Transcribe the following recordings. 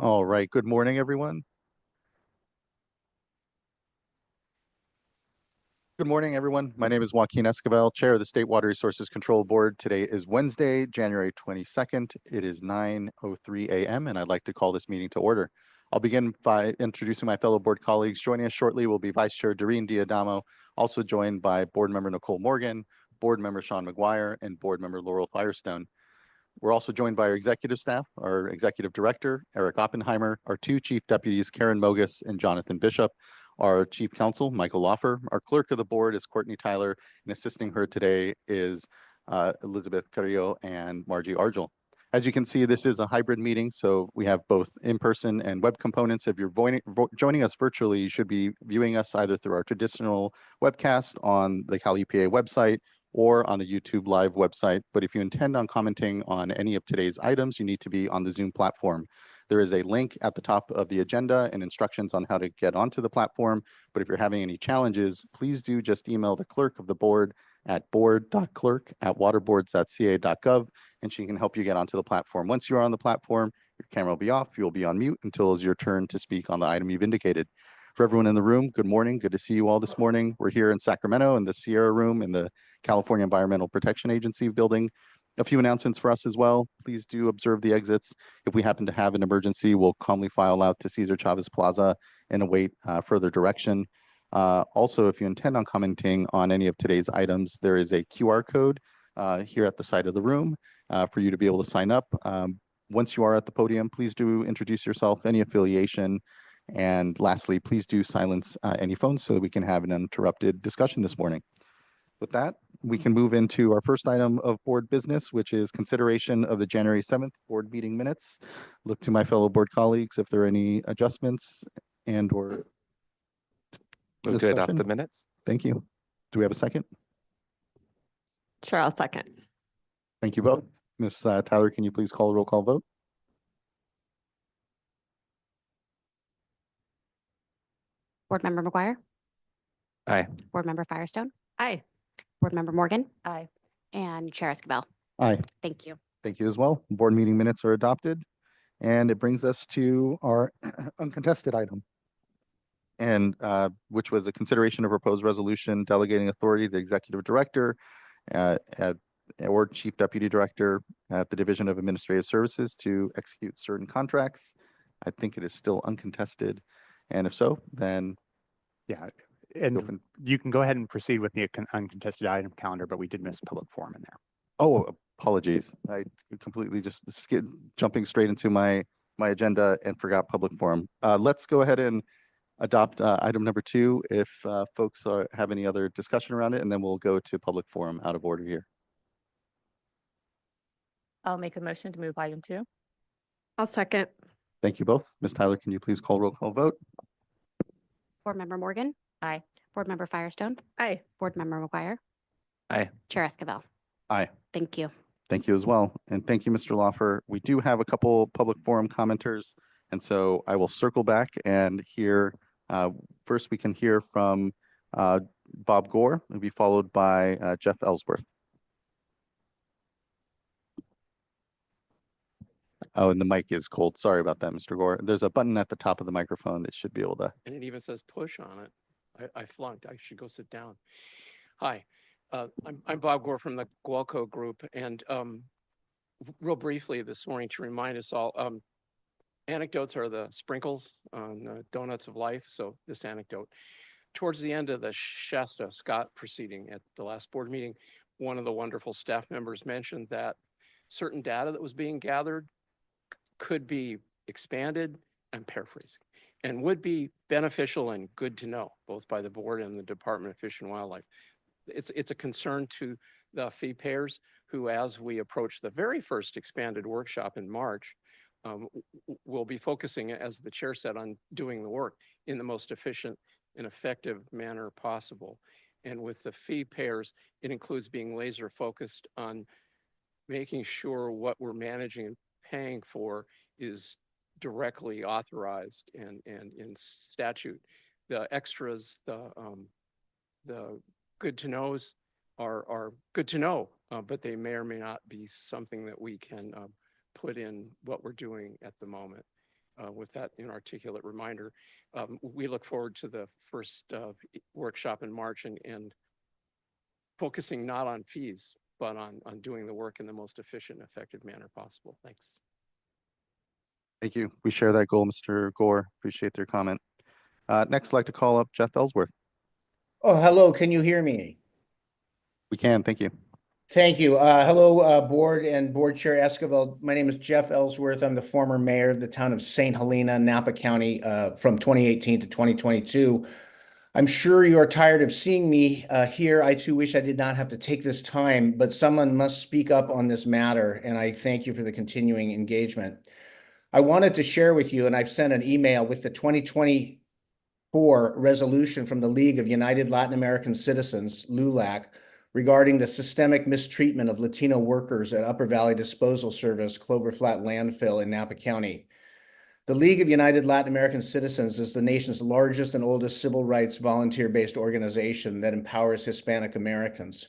All right. Good morning, everyone. Good morning, everyone. My name is Joaquin Esquivel, Chair of the State Water Resources Control Board. Today is Wednesday, January 22nd. It is 9:03 a.m., and I'd like to call this meeting to order. I'll begin by introducing my fellow board colleagues. Joining us shortly will be Vice Chair Doreen Diadamo, also joined by Board Member Nicole Morgan, Board Member Sean McGuire, and Board Member Laurel Firestone. We're also joined by our executive staff, our executive director, Eric Oppenheimer, our two chief deputies, Karen Mogus and Jonathan Bishop, our chief counsel, Michael Loffer. Our clerk of the board is Courtney Tyler, and assisting her today is Elizabeth Carrillo and Margie Argel. As you can see, this is a hybrid meeting, so we have both in-person and web components. If you're joining us virtually, you should be viewing us either through our traditional webcast on the Cal EPA website or on the YouTube Live website. But if you intend on commenting on any of today's items, you need to be on the Zoom platform. There is a link at the top of the agenda and instructions on how to get onto the platform. But if you're having any challenges, please do just email the clerk of the board at board.clerk@waterboards.ca.gov, and she can help you get onto the platform. Once you're on the platform, your camera will be off, you'll be on mute until it's your turn to speak on the item you've indicated. For everyone in the room, good morning. Good to see you all this morning. We're here in Sacramento in the Sierra Room in the California Environmental Protection Agency building. A few announcements for us as well. Please do observe the exits. If we happen to have an emergency, we'll calmly file out to Cesar Chavez Plaza and await further direction. Also, if you intend on commenting on any of today's items, there is a QR code here at the side of the room for you to be able to sign up. Once you are at the podium, please do introduce yourself, any affiliation, and lastly, please do silence any phones so that we can have an uninterrupted discussion this morning. With that, we can move into our first item of board business, which is consideration of the January 7th board meeting minutes. Look to my fellow board colleagues if there are any adjustments and or Move to adopt the minutes. Thank you. Do we have a second? Sure, I'll second. Thank you both. Ms. Tyler, can you please call a roll call vote? Board Member McGuire? Aye. Board Member Firestone? Aye. Board Member Morgan? Aye. And Chair Esquivel? Aye. Thank you. Thank you as well. Board meeting minutes are adopted. And it brings us to our uncontested item, and which was a consideration of proposed resolution delegating authority to the executive director or chief deputy director at the Division of Administrative Services to execute certain contracts. I think it is still uncontested. And if so, then yeah, and you can go ahead and proceed with the uncontested item calendar, but we did miss public forum in there. Oh, apologies. I completely just jumping straight into my agenda and forgot public forum. Let's go ahead and adopt item number 2 if folks have any other discussion around it, and then we'll go to public forum out of order here. I'll make a motion to move item 2. I'll second. Thank you both. Ms. Tyler, can you please call roll call vote? Board Member Morgan? Aye. Board Member Firestone? Aye. Board Member McGuire? Aye. Chair Esquivel? Aye. Thank you. Thank you as well. And thank you, Mr. Loffer. We do have a couple public forum commenters, and so I will circle back and hear, first we can hear from Bob Gore, and be followed by Jeff Ellsworth. Oh, and the mic is cold. Sorry about that, Mr. Gore. There's a button at the top of the microphone that should be able to. And it even says push on it. I flunked. I should go sit down. Hi, I'm Bob Gore from the Gualco Group. And real briefly this morning to remind us all, anecdotes are the sprinkles on donuts of life. So this anecdote, towards the end of the Shasta Scott proceeding at the last board meeting, one of the wonderful staff members mentioned that certain data that was being gathered could be expanded, I'm paraphrasing, and would be beneficial and good to know, both by the board and the Department of Fish and Wildlife. It's a concern to the fee payers who, as we approach the very first expanded workshop in March, will be focusing, as the chair said, on doing the work in the most efficient and effective manner possible. And with the fee payers, it includes being laser focused on making sure what we're managing and paying for is directly authorized and in statute. The extras, the good to knows are good to know, but they may or may not be something that we can put in what we're doing at the moment. with that inarticulate reminder. We look forward to the first workshop in March and focusing not on fees, but on doing the work in the most efficient, effective manner possible. Thanks. Thank you. We share that goal, Mr. Gore. Appreciate your comment. Next, I'd like to call up Jeff Ellsworth. Oh, hello. Can you hear me? We can. Thank you. Thank you. Hello, Board and Board Chair Esquivel. My name is Jeff Ellsworth. I'm the former mayor of the town of St. Helena, Napa County, from 2018 to 2022. I'm sure you are tired of seeing me here. I too wish I did not have to take this time, but someone must speak up on this matter, and I thank you for the continuing engagement. I wanted to share with you, and I've sent an email with the 2024 resolution from the League of United Latin American Citizens, LULAC, regarding the systemic mistreatment of Latino workers at Upper Valley Disposal Service, Clover Flat Landfill in Napa County. The League of United Latin American Citizens is the nation's largest and oldest civil rights volunteer-based organization that empowers Hispanic Americans.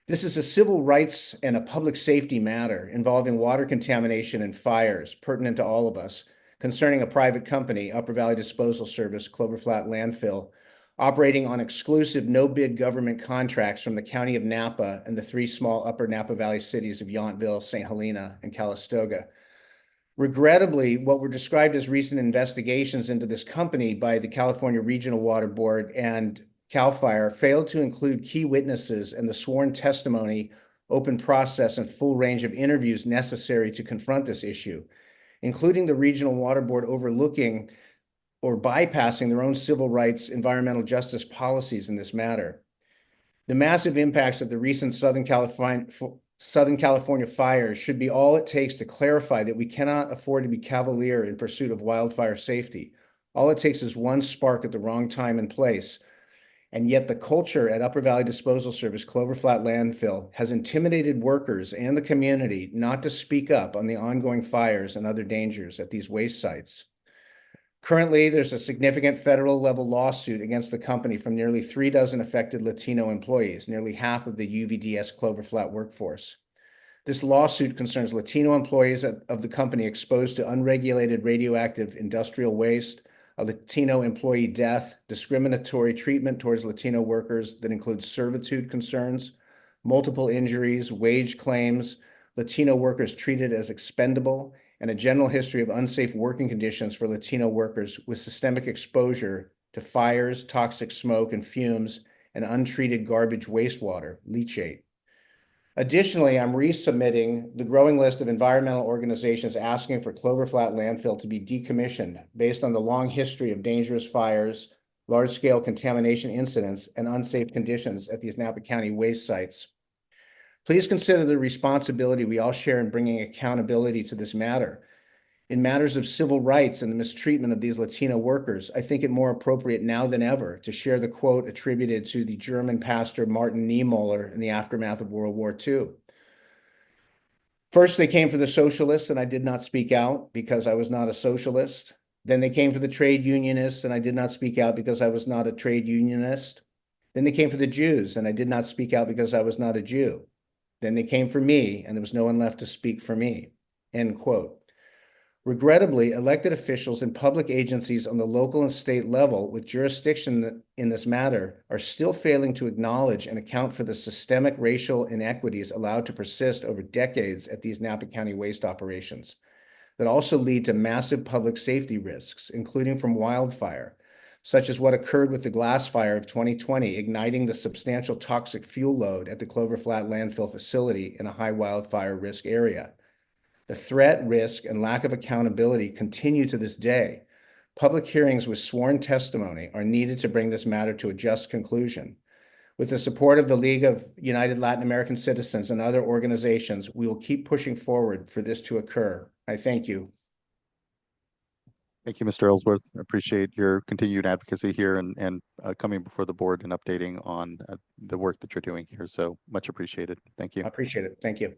This is a civil rights and a public safety matter involving water contamination and fires pertinent to all of us, concerning a private company, Upper Valley Disposal Service, Clover Flat Landfill, operating on exclusive no-bid government contracts from the County of Napa and the three small Upper Napa Valley cities of Yountville, St. Helena, and Calistoga. Regrettably, what were described as recent investigations into this company by the California Regional Water Board and CAL FIRE failed to include key witnesses and the sworn testimony, open process, and full range of interviews necessary to confront this issue, including the Regional Water Board overlooking or bypassing their own civil rights, environmental justice policies in this matter. The massive impacts of the recent Southern California fires should be all it takes to clarify that we cannot afford to be cavalier in pursuit of wildfire safety. All it takes is one spark at the wrong time and place. And yet the culture at Upper Valley Disposal Service, Clover Flat Landfill, has intimidated workers and the community not to speak up on the ongoing fires and other dangers at these waste sites. Currently, there's a significant federal level lawsuit against the company from nearly 36 affected Latino employees, nearly half of the UVDS Clover Flat workforce. This lawsuit concerns Latino employees of the company exposed to unregulated radioactive industrial waste, a Latino employee death, discriminatory treatment towards Latino workers that includes servitude concerns, multiple injuries, wage claims, Latino workers treated as expendable, and a general history of unsafe working conditions for Latino workers with systemic exposure to fires, toxic smoke and fumes, and untreated garbage wastewater, leachate. Additionally, I'm resubmitting the growing list of environmental organizations asking for Clover Flat Landfill to be decommissioned based on the long history of dangerous fires, large-scale contamination incidents, and unsafe conditions at these Napa County waste sites. Please consider the responsibility we all share in bringing accountability to this matter. In matters of civil rights and the mistreatment of these Latino workers, I think it more appropriate now than ever to share the quote attributed to the German pastor Martin Niemöller in the aftermath of World War II. First, they came for the socialists, and I did not speak out because I was not a socialist. Then they came for the trade unionists, and I did not speak out because I was not a trade unionist. Then they came for the Jews, and I did not speak out because I was not a Jew. Then they came for me, and there was no one left to speak for me. End quote. Regrettably, elected officials and public agencies on the local and state level with jurisdiction in this matter are still failing to acknowledge and account for the systemic racial inequities allowed to persist over decades at these Napa County waste operations that also lead to massive public safety risks, including from wildfire, such as what occurred with the glass fire of 2020, igniting the substantial toxic fuel load at the Clover Flat landfill facility in a high wildfire risk area. The threat, risk, and lack of accountability continue to this day. Public hearings with sworn testimony are needed to bring this matter to a just conclusion. With the support of the League of United Latin American Citizens and other organizations, we will keep pushing forward for this to occur. I thank you. Thank you, Mr. Ellsworth. I appreciate your continued advocacy here and coming before the board and updating on the work that you're doing here. So much appreciated. Thank you. I appreciate it. Thank you.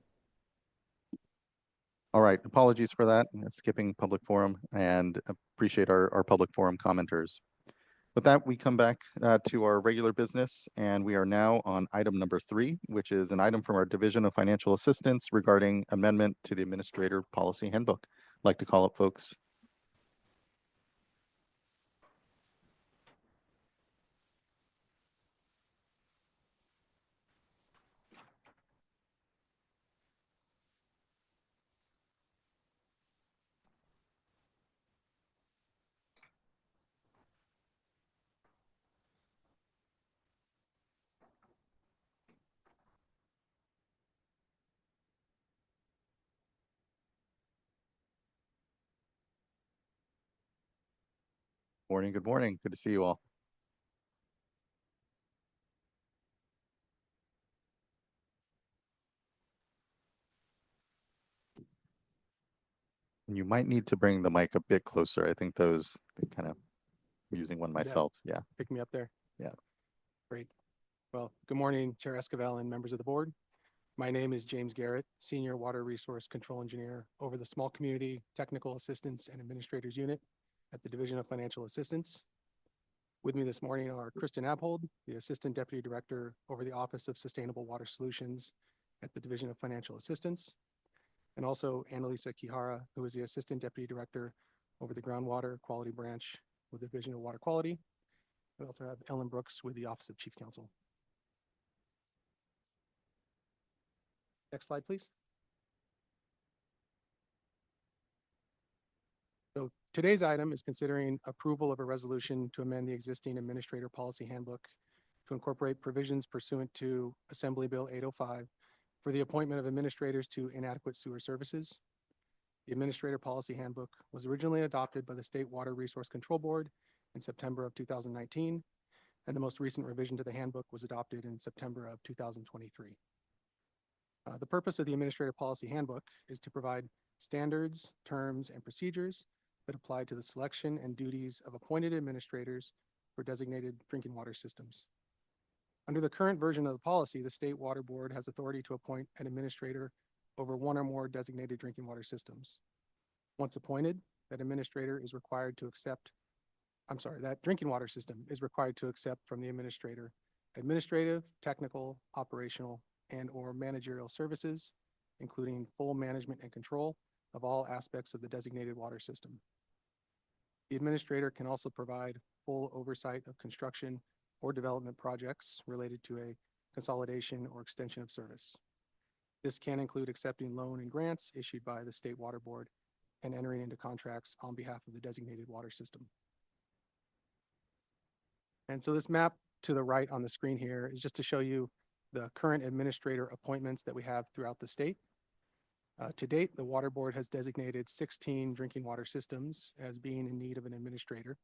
All right. Apologies for that. Skipping public forum, and appreciate our public forum commenters. With that, we come back to our regular business, and we are now on item number 3, which is an item from our Division of Financial Assistance regarding amendment to the Administrator Policy Handbook. I'd like to call up folks Morning, good morning. Good to see you all. And you might need to bring the mic a bit closer. I think those kind of using one Is that- myself. Yeah. Pick me up there. Yeah. Great. Well, good morning, Chair Esquivel and members of the board. My name is James Garrett, Senior Water Resource Control Engineer over the Small Community Technical Assistance and Administrators Unit at the Division of Financial Assistance. With me this morning are Kristen Abhold, the Assistant Deputy Director over the Office of Sustainable Water Solutions at the Division of Financial Assistance, and also Annalisa Kihara, who is the Assistant Deputy Director over the Groundwater Quality Branch with the Division of Water Quality. We also have Ellen Brooks with the Office of Chief Counsel. Next slide, please. So today's item is considering approval of a resolution to amend the existing Administrator Policy Handbook to incorporate provisions pursuant to Assembly Bill 805 for the appointment of administrators to inadequate sewer services. The Administrator Policy Handbook was originally adopted by the State Water Resource Control Board in September of 2019, and the most recent revision to the handbook was adopted in September of 2023. The purpose of the Administrative Policy Handbook is to provide standards, terms, and procedures that apply to the selection and duties of appointed administrators for designated drinking water systems. Under the current version of the policy, the State Water Board has authority to appoint an administrator over one or more designated drinking water systems. Once appointed, that administrator is required to accept, that drinking water system is required to accept from the administrator administrative, technical, operational, and/or managerial services, including full management and control of all aspects of the designated water system. The administrator can also provide full oversight of construction or development projects related to a consolidation or extension of service. This can include accepting loan and grants issued by the State Water Board and entering into contracts on behalf of the designated water system. And so this map to the right on the screen here is just to show you the current administrator appointments that we have throughout the state. To date, the Water Board has designated 16 drinking water systems as being in need of an administrator.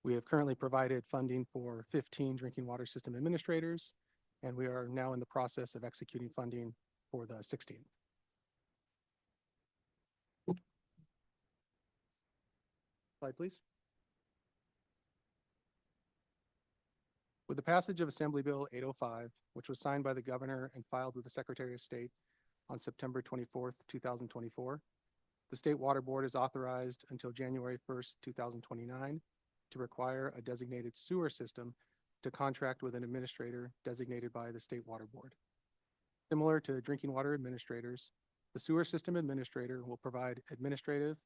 We have currently provided funding for 15 drinking water system administrators, and we are now in the process of executing funding for the 16th. Slide, please. With the passage of Assembly Bill 805, which was signed by the governor and filed with the Secretary of State on September 24th, 2024, the State Water Board is authorized until January 1st, 2029 to require a designated sewer system to contract with an administrator designated by the State Water Board. Similar to drinking water administrators, the sewer system administrator will provide administrative,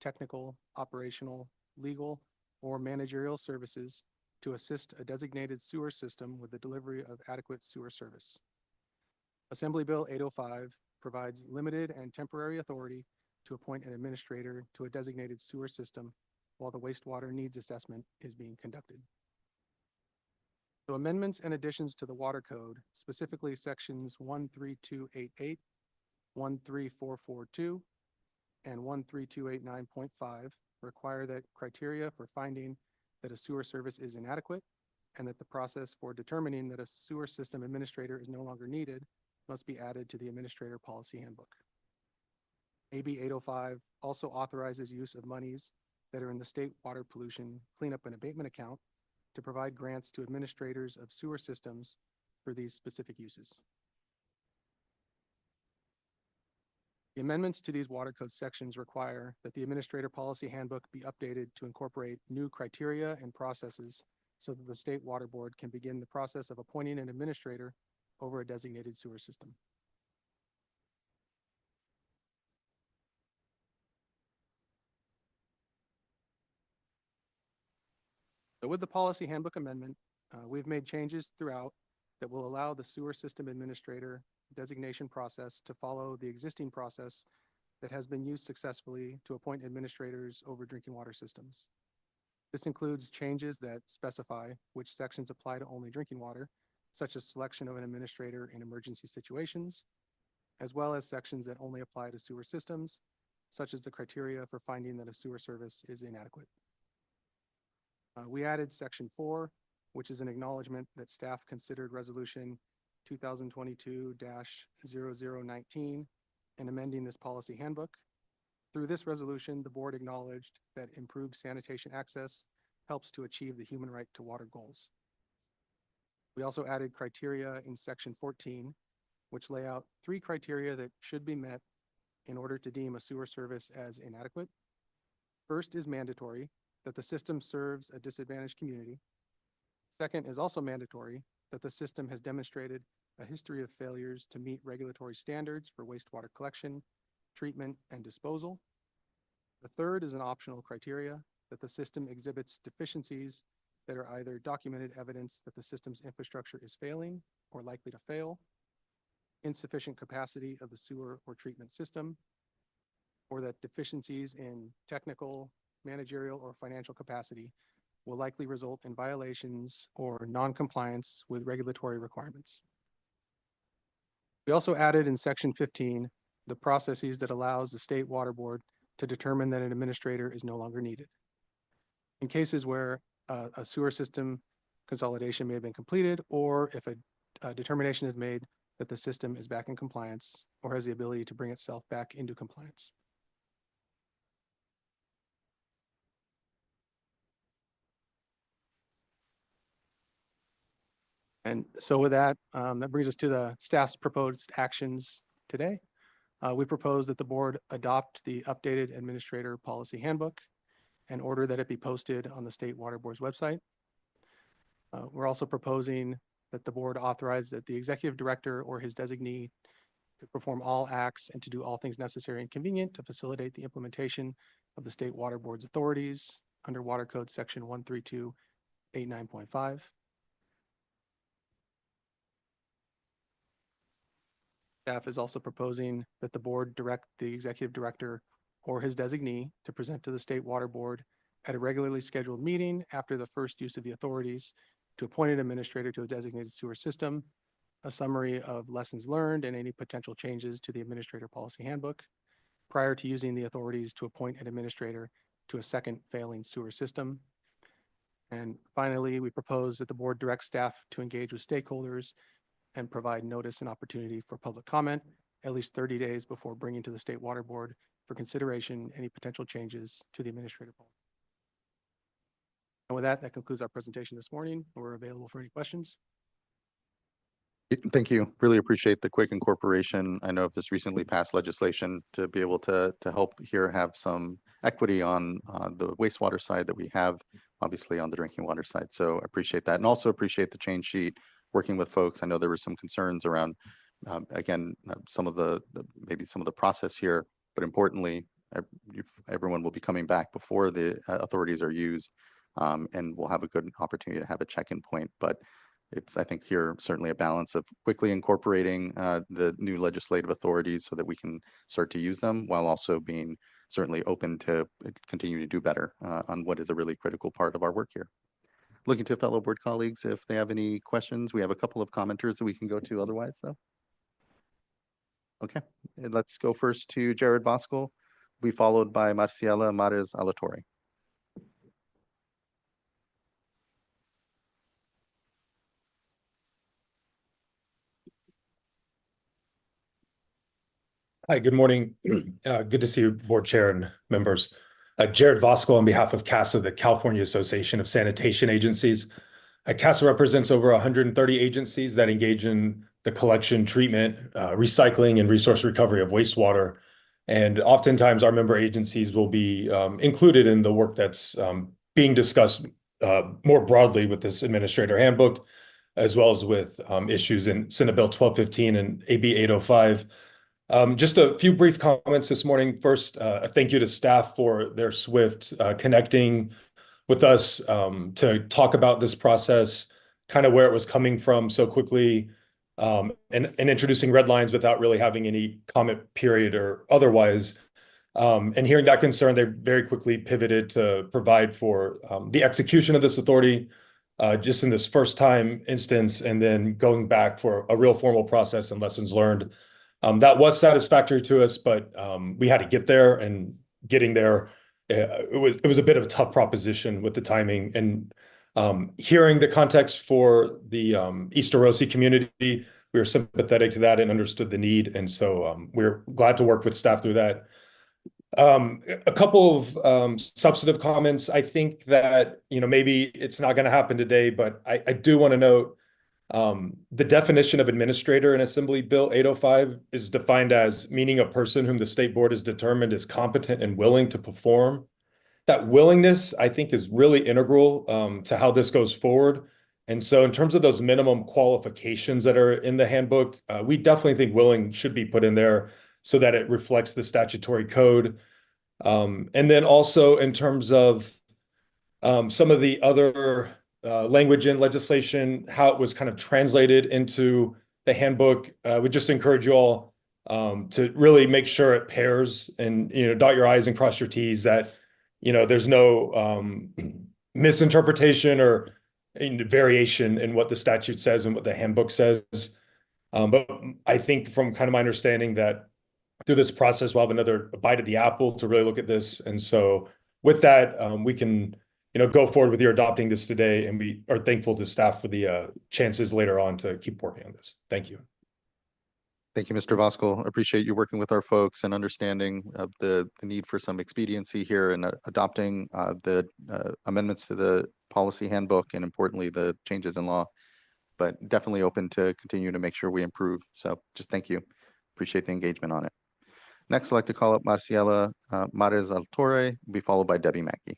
technical, operational, legal, or managerial services to assist a designated sewer system with the delivery of adequate sewer service. Assembly Bill 805 provides limited and temporary authority to appoint an administrator to a designated sewer system while the wastewater needs assessment is being conducted. So amendments and additions to the Water Code, specifically sections 13288, 13442, and 13289.5, require that criteria for finding that a sewer service is inadequate and that the process for determining that a sewer system administrator is no longer needed must be added to the Administrator Policy Handbook. AB 805 also authorizes use of monies that are in the State Water Pollution Cleanup and Abatement Account to provide grants to administrators of sewer systems for these specific uses. The amendments to these Water Code sections require that the Administrator Policy Handbook be updated to incorporate new criteria and processes so that the State Water Board can begin the process of appointing an administrator over a designated sewer system. So with the Policy Handbook amendment, we've made changes throughout that will allow the sewer system administrator designation process to follow the existing process that has been used successfully to appoint administrators over drinking water systems. This includes changes that specify which sections apply to only drinking water, such as selection of an administrator in emergency situations, as well as sections that only apply to sewer systems, such as the criteria for finding that a sewer service is inadequate. We added section 4, which is an acknowledgement that staff considered resolution 2022-0019 and amending this policy handbook. Through this resolution, the board acknowledged that improved sanitation access helps to achieve the human right to water goals. We also added criteria in section 14, which lay out 3 criteria that should be met in order to deem a sewer service as inadequate. First is mandatory, that the system serves a disadvantaged community. Second is also mandatory, that the system has demonstrated a history of failures to meet regulatory standards for wastewater collection, treatment, and disposal. The third is an optional criteria, that the system exhibits deficiencies that are either documented evidence that the system's infrastructure is failing or likely to fail, insufficient capacity of the sewer or treatment system, or that deficiencies in technical, managerial, or financial capacity will likely result in violations or non-compliance with regulatory requirements. We also added in section 15 the processes that allows the State Water Board to determine that an administrator is no longer needed. In cases where a sewer system consolidation may have been completed, or if a determination is made that the system is back in compliance or has the ability to bring itself back into compliance. And so with that, that brings us to the staff's proposed actions today. We propose that the board adopt the updated administrator policy handbook and order that it be posted on the State Water Board's website. We're also proposing that the board authorize that the executive director or his designee to perform all acts and to do all things necessary and convenient to facilitate the implementation of the State Water Board's authorities under Water Code Section 13289.5. Staff is also proposing that the board direct the executive director or his designee to present to the State Water Board at a regularly scheduled meeting after the first use of the authorities to appoint an administrator to a designated sewer system, a summary of lessons learned and any potential changes to the administrator policy handbook prior to using the authorities to appoint an administrator to a second failing sewer system. And finally, we propose that the board direct staff to engage with stakeholders and provide notice and opportunity for public comment at least 30 days before bringing to the State Water Board for consideration any potential changes to the administrative policy. And with that, that concludes our presentation this morning. We're available for any questions. Thank you. Really appreciate the quick incorporation. I know of this recently passed legislation to be able to help here have some equity on the wastewater side that we have, obviously on the drinking water side. So I appreciate that, and also appreciate the change sheet working with folks. I know there were some concerns around, again, some of the maybe some of the process here, but importantly, everyone will be coming back before the authorities are used, and we'll have a good opportunity to have a check-in point. But it's, I think, here certainly a balance of quickly incorporating the new legislative authorities so that we can start to use them, while also being certainly open to continue to do better on what is a really critical part of our work here. Looking to fellow board colleagues if they have any questions. We have a couple of commenters that we can go to otherwise, though. Okay, and let's go first to Jared Voskel, be followed by Marciela Mares Alatorre. Hi, good morning. Good to see you, board chair and members. Jared Voskel on behalf of CASA, the California Association of Sanitation Agencies. CASA represents over 130 agencies that engage in the collection, treatment, recycling, and resource recovery of wastewater. And oftentimes our member agencies will be included in the work that's being discussed more broadly with this administrator handbook, as well as with issues in Senate Bill 1215 and AB 805. Just a few brief comments this morning. First, a thank you to staff for their swift connecting with us to talk about this process, kind of where it was coming from so quickly, and introducing red lines without really having any comment period or otherwise. And hearing that concern, they very quickly pivoted to provide for the execution of this authority just in this first time instance, and then going back for a real formal process and lessons learned. That was satisfactory to us, but we had to get there, and getting there it was a bit of a tough proposition with the timing. And hearing the context for the East Orosi community, we were sympathetic to that and understood the need. And so we're glad to work with staff through that. A couple of substantive comments. I think that, maybe it's not going to happen today, but I do want to note the definition of administrator in Assembly Bill 805 is defined as meaning a person whom the state board has determined is competent and willing to perform. That willingness, I think, is really integral to how this goes forward. And so in terms of those minimum qualifications that are in the handbook, we definitely think willing should be put in there so that it reflects the statutory code. And then also in terms of some of the other language in legislation, how it was kind of translated into the handbook, we just encourage you all to really make sure it pairs and, dot your I's and cross your T's, that, there's no misinterpretation or variation in what the statute says and what the handbook says. But I think from kind of my understanding that through this process, we'll have another bite of the apple to really look at this. And so with that, we can, go forward with your adopting this today, and we are thankful to staff for the chances later on to keep working on this. Thank you. Thank you, Mr. Voskuhl. Appreciate you working with our folks and understanding of the need for some expediency here and adopting the amendments to the policy handbook, and importantly, the changes in law, but definitely open to continue to make sure we improve. So just thank you. Appreciate the engagement on it. Next, I'd like to call up Marciela Mares Altore, be followed by Debbie Mackey.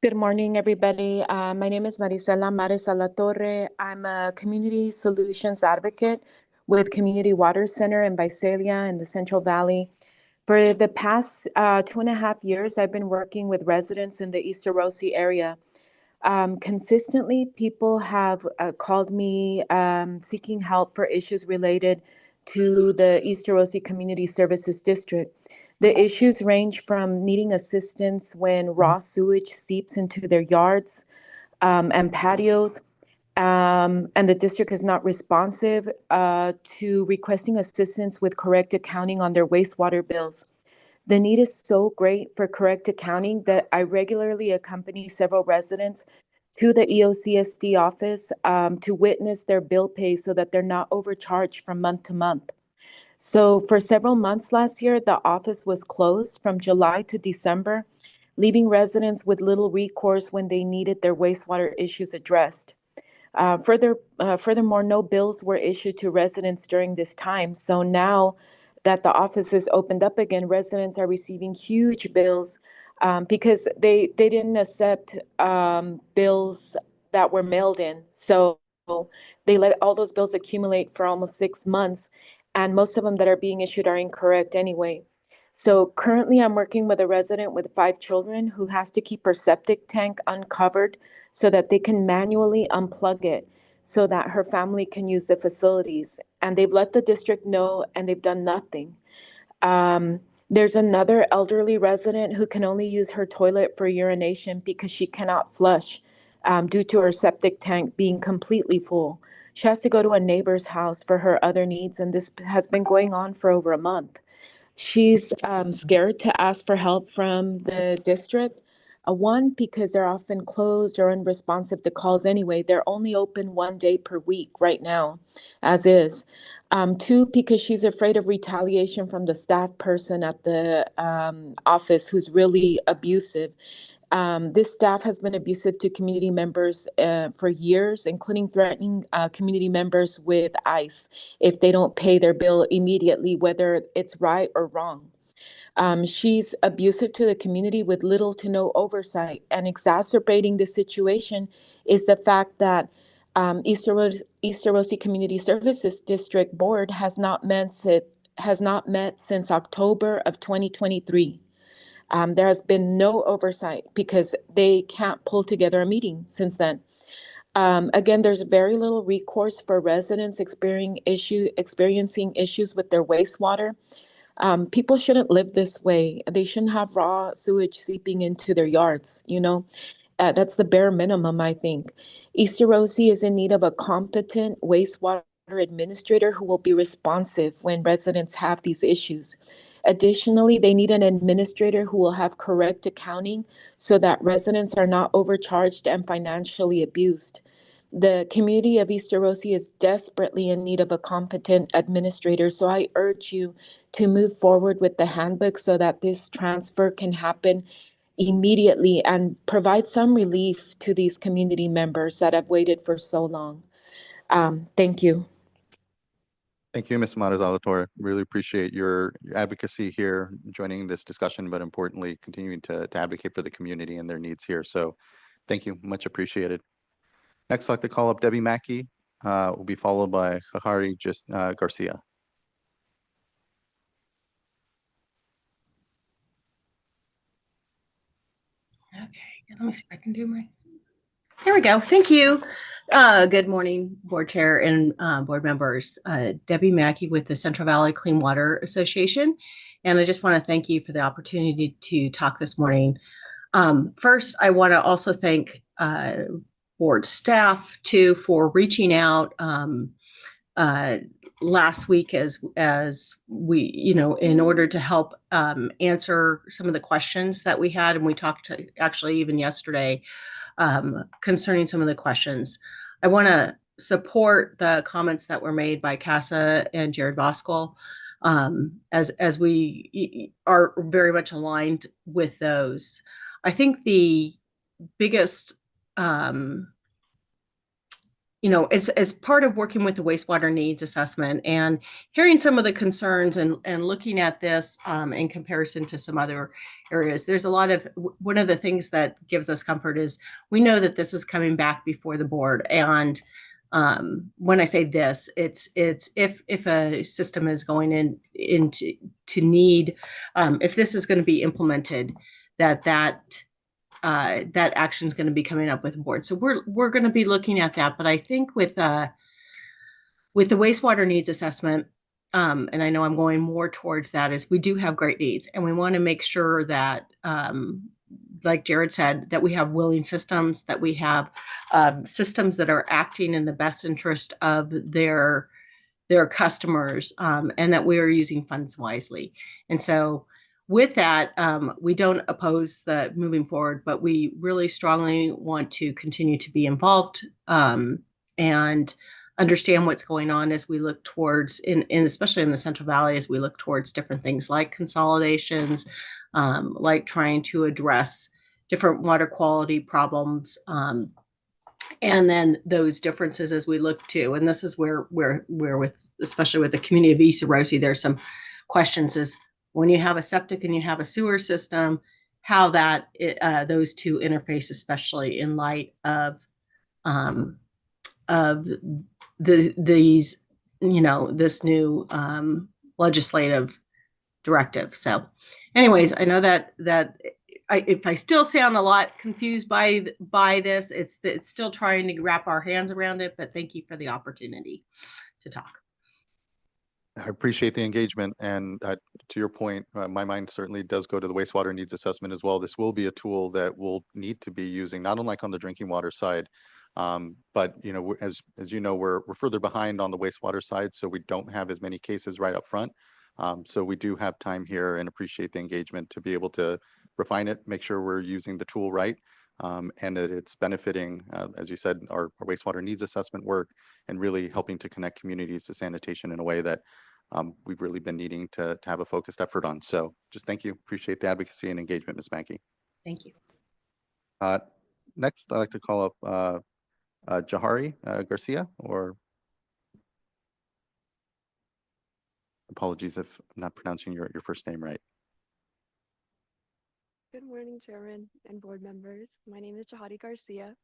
Good morning, everybody. My name is Marisela Mares Alatorre. I'm a community solutions advocate with Community Water Center in Visalia in the Central Valley. For the past 2.5 years, I've been working with residents in the East Orosi area. Consistently, people have called me seeking help for issues related to the East Orosi Community Services District. The issues range from needing assistance when raw sewage seeps into their yards and patios, and the district is not responsive, to requesting assistance with correct accounting on their wastewater bills. The need is so great for correct accounting that I regularly accompany several residents to the EOCSD office to witness their bill pay so that they're not overcharged from month to month. So for several months last year, the office was closed from July to December, leaving residents with little recourse when they needed their wastewater issues addressed. Furthermore, no bills were issued to residents during this time. So now that the office is opened up again, residents are receiving huge bills because they didn't accept bills that were mailed in. So they let all those bills accumulate for almost 6 months, and most of them that are being issued are incorrect anyway. So currently I'm working with a resident with 5 children who has to keep her septic tank uncovered so that they can manually unplug it so that her family can use the facilities. And they've let the district know, and they've done nothing. There's another elderly resident who can only use her toilet for urination because she cannot flush due to her septic tank being completely full. She has to go to a neighbor's house for her other needs, and this has been going on for over a month. She's scared to ask for help from the district. One, because they're often closed or unresponsive to calls anyway. They're only open 1 day per week right now, as is. 2, because she's afraid of retaliation from the staff person at the office who's really abusive. This staff has been abusive to community members for years, including threatening community members with ICE if they don't pay their bill immediately, whether it's right or wrong. She's abusive to the community with little to no oversight, and exacerbating the situation is the fact that East Orosi Community Services District Board has not met since October of 2023. There has been no oversight because they can't pull together a meeting since then. Again, there's very little recourse for residents experiencing issues with their wastewater. People shouldn't live this way. They shouldn't have raw sewage seeping into their yards, that's the bare minimum, I think. East Orosi is in need of a competent wastewater administrator who will be responsive when residents have these issues. Additionally, they need an administrator who will have correct accounting so that residents are not overcharged and financially abused. The community of East Orosi is desperately in need of a competent administrator, so I urge you to move forward with the handbook so that this transfer can happen immediately and provide some relief to these community members that have waited for so long. Thank you. Thank you, Ms. Matas Alator. Really appreciate your advocacy here, joining this discussion, but importantly, continuing to advocate for the community and their needs here. So thank you, much appreciated. Next, I'd like to call up Debbie Mackey, will be followed by Jahari Garcia. Okay, let me see if I can do my. There we go. Thank you. Good morning, board chair and board members. Debbie Mackey with the Central Valley Clean Water Association. And I just want to thank you for the opportunity to talk this morning. First, I want to also thank board staff too for reaching out last week as we, in order to help answer some of the questions that we had. And we talked to actually even yesterday concerning some of the questions. I want to support the comments that were made by Casa and Jared Voskuhl, as we are very much aligned with those. I think the biggest, as part of working with the wastewater needs assessment and hearing some of the concerns and looking at this in comparison to some other areas, there's a lot of, one of the things that gives us comfort is we know that this is coming back before the board. And when I say this, it's if a system is going into need, if this is going to be implemented, that action is going to be coming up with the board. So we're going to be looking at that. But I think with the wastewater needs assessment, and I know I'm going more towards that, is we do have great needs, and we want to make sure that, like Jared said, that we have willing systems, that we have systems that are acting in the best interest of their customers, and that we are using funds wisely. And so with that, we don't oppose the moving forward, but we really strongly want to continue to be involved and understand what's going on as we look towards, especially in the Central Valley, as we look towards different things like consolidations, like trying to address different water quality problems, and then those differences as we look to, and this is where with, especially with the community of East Orosi, there's some questions is, when you have a septic and you have a sewer system, how that those two interface, especially in light of these, this new legislative directive. So, anyways, I know that if I still sound a lot confused by this, it's still trying to wrap our hands around it. But thank you for the opportunity to talk. I appreciate the engagement, and to your point, my mind certainly does go to the wastewater needs assessment as well. This will be a tool that we'll need to be using, not unlike on the drinking water side, but as you know, we're further behind on the wastewater side, so we don't have as many cases right up front. So we do have time here, and appreciate the engagement to be able to refine it, make sure we're using the tool right, and that it's benefiting, as you said, our wastewater needs assessment work, and really helping to connect communities to sanitation in a way that we've really been needing to have a focused effort on. So just thank you. Appreciate the advocacy and engagement, Ms. Mackey. Thank you. Next, I'd like to call up Jahari Garcia, or apologies if I'm not pronouncing your first name right. Good morning, Chairman and board members. My name is Jahari Garcia,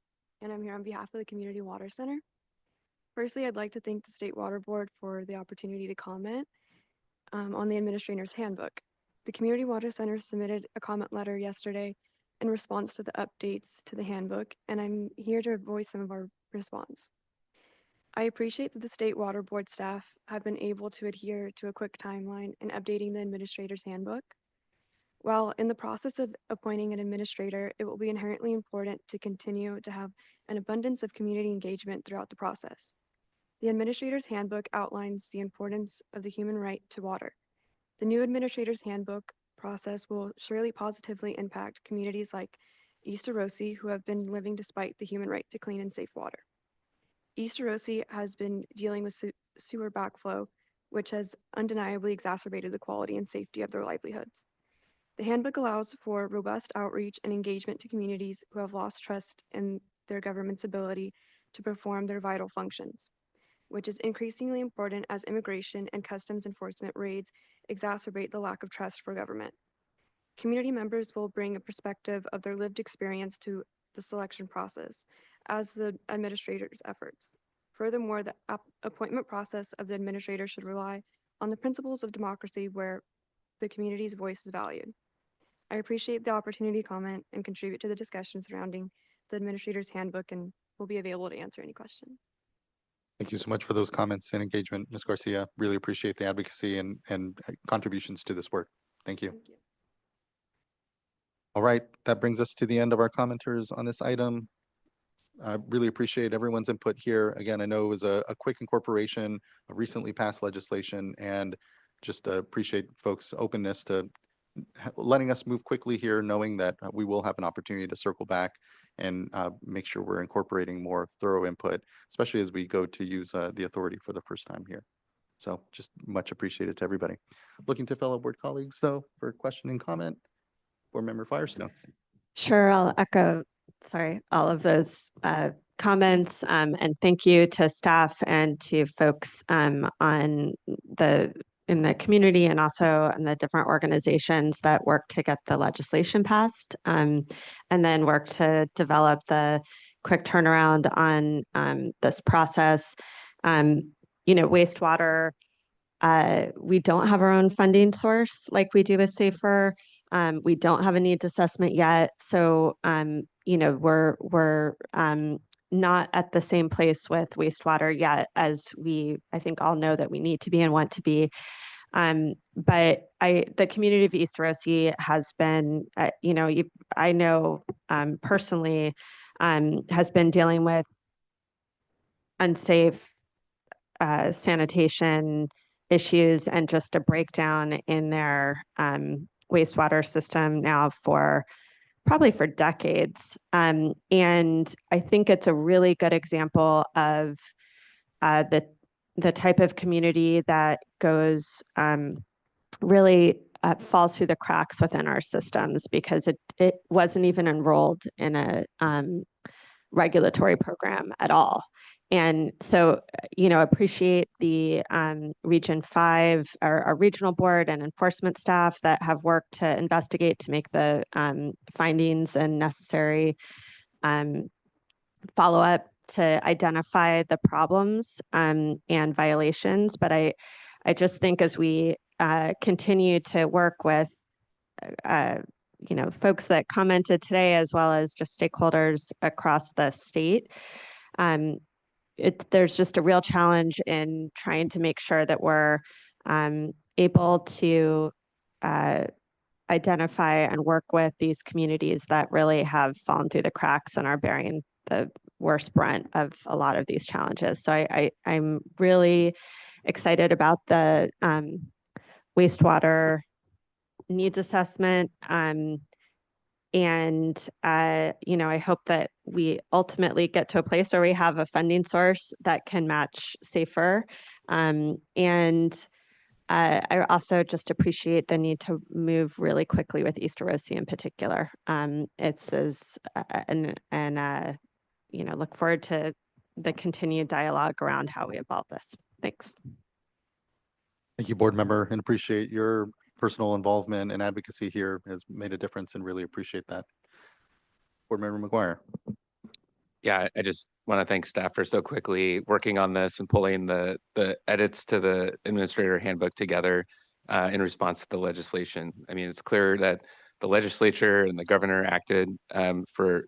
and I'm here on behalf of the Community Water Center. Firstly, I'd like to thank the State Water Board for the opportunity to comment on the Administrator's Handbook. The Community Water Center submitted a comment letter yesterday in response to the updates to the handbook, and I'm here to voice some of our response. I appreciate that the State Water Board staff have been able to adhere to a quick timeline in updating the Administrator's Handbook. While in the process of appointing an administrator, it will be inherently important to continue to have an abundance of community engagement throughout the process. The Administrator's Handbook outlines the importance of the human right to water. The new administrator's handbook process will surely positively impact communities like East Arosi, who have been living despite the human right to clean and safe water. East Arosi has been dealing with sewer backflow, which has undeniably exacerbated the quality and safety of their livelihoods. The handbook allows for robust outreach and engagement to communities who have lost trust in their government's ability to perform their vital functions, which is increasingly important as immigration and customs enforcement raids exacerbate the lack of trust for government. Community members will bring a perspective of their lived experience to the selection process as the administrator's efforts. Furthermore, the appointment process of the administrator should rely on the principles of democracy where the community's voice is valued. I appreciate the opportunity to comment and contribute to the discussion surrounding the administrator's handbook and will be available to answer any questions. Thank you so much for those comments and engagement, Ms. Garcia. Really appreciate the advocacy and contributions to this work. Thank you. Thank you. All right, that brings us to the end of our commenters on this item. I really appreciate everyone's input here. Again, I know it was a quick incorporation of recently passed legislation, and just appreciate folks' openness to letting us move quickly here, knowing that we will have an opportunity to circle back and make sure we're incorporating more thorough input, especially as we go to use the authority for the first time here. So just much appreciated to everybody. Looking to fellow board colleagues, though, for question and comment. Board Member Firestone. Sure, I'll echo, all of those comments, and thank you to staff and to folks in the community and also in the different organizations that work to get the legislation passed, and then work to develop the quick turnaround on this process. Wastewater, we don't have our own funding source like we do with SAFER. We don't have a needs assessment yet. So, we're not at the same place with wastewater yet as I think all know that we need to be and want to be. But the community of East Arosi has been, I know personally, has been dealing with unsafe sanitation issues and just a breakdown in their wastewater system now probably for decades. And I think it's a really good example of the type of community that goes really falls through the cracks within our systems because it wasn't even enrolled in a regulatory program at all. And so, appreciate the Region 5, our regional board and enforcement staff that have worked to investigate to make the findings and necessary follow-up to identify the problems and violations. But I just think as we continue to work with folks that commented today, as well as just stakeholders across the state, there's just a real challenge in trying to make sure that we're able to identify and work with these communities that really have fallen through the cracks and are bearing the worst brunt of a lot of these challenges. So I'm really excited about the wastewater needs assessment. And I hope that we ultimately get to a place where we have a funding source that can match SAFER. And I also just appreciate the need to move really quickly with East Arosi in particular. Look forward to the continued dialogue around how we evolve this. Thanks. Thank you, board member, and appreciate your personal involvement and advocacy here has made a difference and really appreciate that. Board member McGuire. Yeah, I just want to thank staff for so quickly working on this and pulling the edits to the administrator handbook together in response to the legislation. I mean, it's clear that the legislature and the governor acted for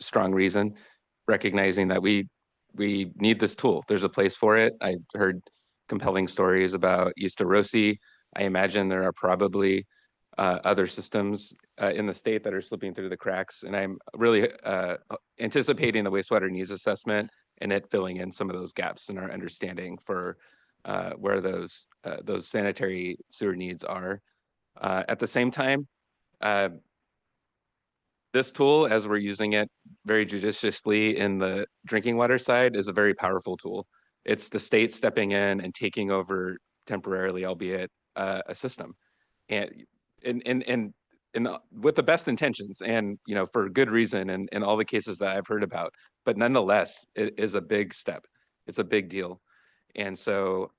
strong reason, recognizing that we need this tool. There's a place for it. I heard compelling stories about East Arosi. I imagine there are probably other systems in the state that are slipping through the cracks. And I'm really anticipating the wastewater needs assessment and it filling in some of those gaps in our understanding for where those sanitary sewer needs are. At the same time, this tool, as we're using it very judiciously in the drinking water side, is a very powerful tool. It's the state stepping in and taking over temporarily, albeit a system, and with the best intentions, and for good reason, and in all the cases that I've heard about. But nonetheless, it is a big step. It's a big deal, and so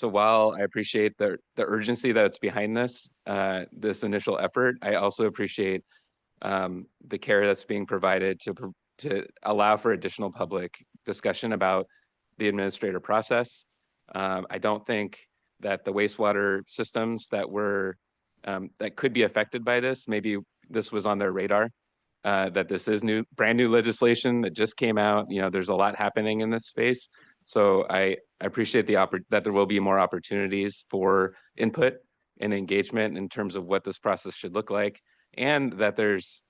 while I appreciate the urgency that's behind this initial effort, I also appreciate the care that's being provided to allow for additional public discussion about the administrator process. I don't think that the wastewater systems that could be affected by this, maybe this was on their radar, that this is brand new legislation that just came out. There's a lot happening in this space. So I appreciate that there will be more opportunities for input and engagement in terms of what this process should look like, and that there's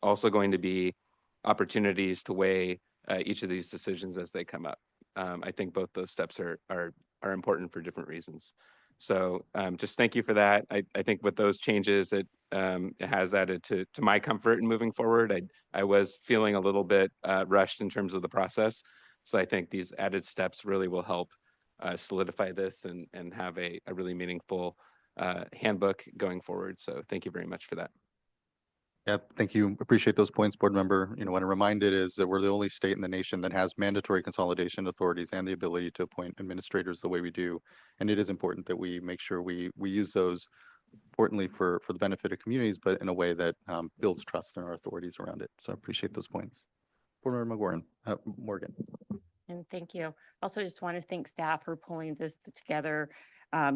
also going to be opportunities to weigh each of these decisions as they come up. I think both those steps are important for different reasons. So just thank you for that. I think with those changes, it has added to my comfort in moving forward. I was feeling a little bit rushed in terms of the process. So I think these added steps really will help solidify this and have a really meaningful handbook going forward. So thank you very much for that. Yeah, thank you. Appreciate those points, board member. What I'm reminded is that we're the only state in the nation that has mandatory consolidation authorities and the ability to appoint administrators the way we do. And it is important that we make sure we use those, importantly for the benefit of communities, but in a way that builds trust in our authorities around it. So I appreciate those points. Board member Morgan. And thank you. Also, just want to thank staff for pulling this together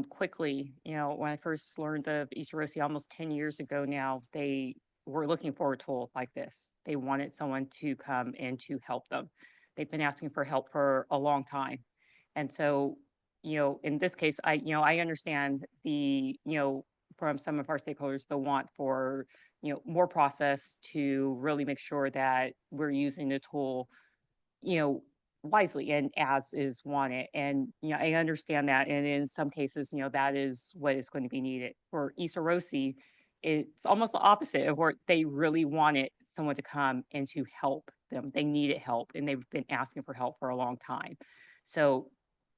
quickly. When I first learned of SWRCB almost 10 years ago now, they were looking for a tool like this. They wanted someone to come and to help them. They've been asking for help for a long time. And so, in this case, I understand from some of our stakeholders, the want for, more process to really make sure that we're using the tool, wisely and as is wanted. And, I understand that. And in some cases, that is what is going to be needed. For SWRCB, it's almost the opposite of where they really wanted someone to come and to help them. They needed help and they've been asking for help for a long time. So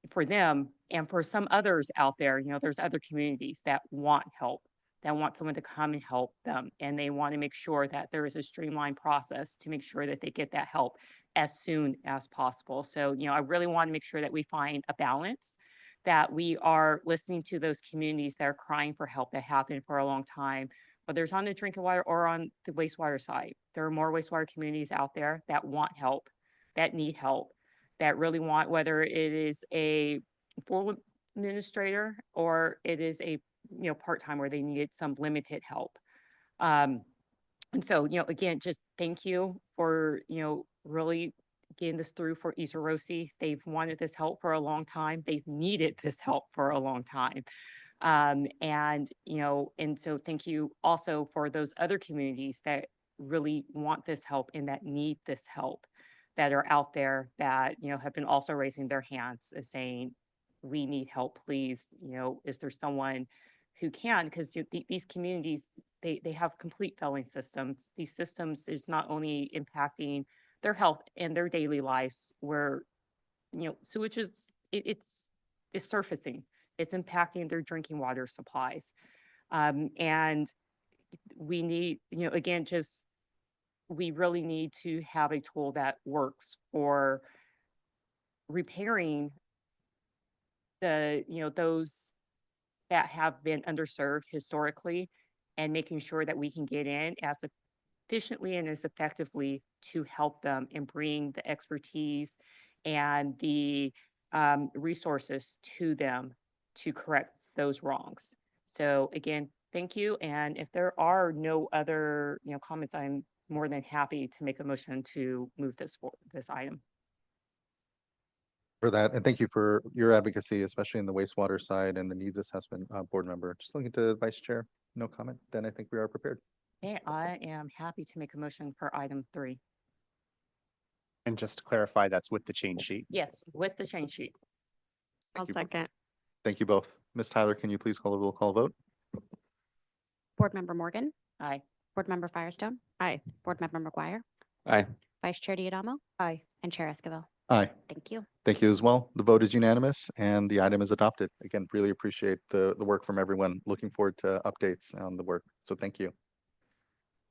for them and for some others out there, there's other communities that want help, that want someone to come and help them. And they want to make sure that there is a streamlined process to make sure that they get that help as soon as possible. So, I really want to make sure that we find a balance, that we are listening to those communities that are crying for help that have been for a long time, whether it's on the drinking water or on the wastewater side. There are more wastewater communities out there that want help, that need help, that really want, whether it is a full administrator or it is a part-time where they needed some limited help. And so, again, just thank you for, really getting this through for SWRCB. They've wanted this help for a long time. They've needed this help for a long time. And so thank you also for those other communities that really want this help and that need this help, that are out there that, have been also raising their hands as saying, we need help, please. Is there someone who can? Because these communities, they have complete failing systems. These systems is not only impacting their health and their daily lives, where sewage is it's surfacing. It's impacting their drinking water supplies, and we need, again, we really need to have a tool that works for repairing those that have been underserved historically, and making sure that we can get in as efficiently and as effectively to help them and bring the expertise and the resources to them to correct those wrongs. So again, thank you. And if there are no other comments, I'm more than happy to make a motion to move this item. For that, and thank you for your advocacy, especially in the wastewater side and the needs assessment. Board member, just looking to Vice Chair, no comment, then I think we are prepared. Okay, I am happy to make a motion for item 3. And just to clarify, that's with the change sheet. Yes, with the change sheet. I'll you. second. Thank you both. Ms. Tyler, can you please call the roll call vote? Board Member Morgan, Aye. Board Member Firestone, Aye. Board Member McGuire, Aye. Vice Chair Diadamo, Aye. and Chair Esquivel. Aye. Thank you. Thank you as well. The vote is unanimous and the item is adopted. Again, really appreciate the work from everyone. Looking forward to updates on the work. So thank you.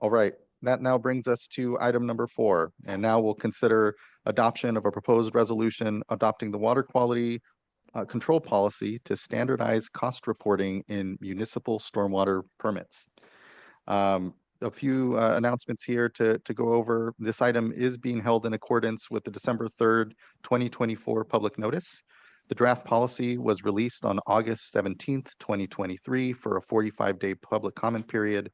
All right, that now brings us to item number 4. And now we'll consider adoption of a proposed resolution adopting the water quality control policy to standardize cost reporting in municipal stormwater permits. A few announcements here to go over. This item is being held in accordance with the December 3rd, 2024 public notice. The draft policy was released on August 17th, 2023 for a 45-day public comment period.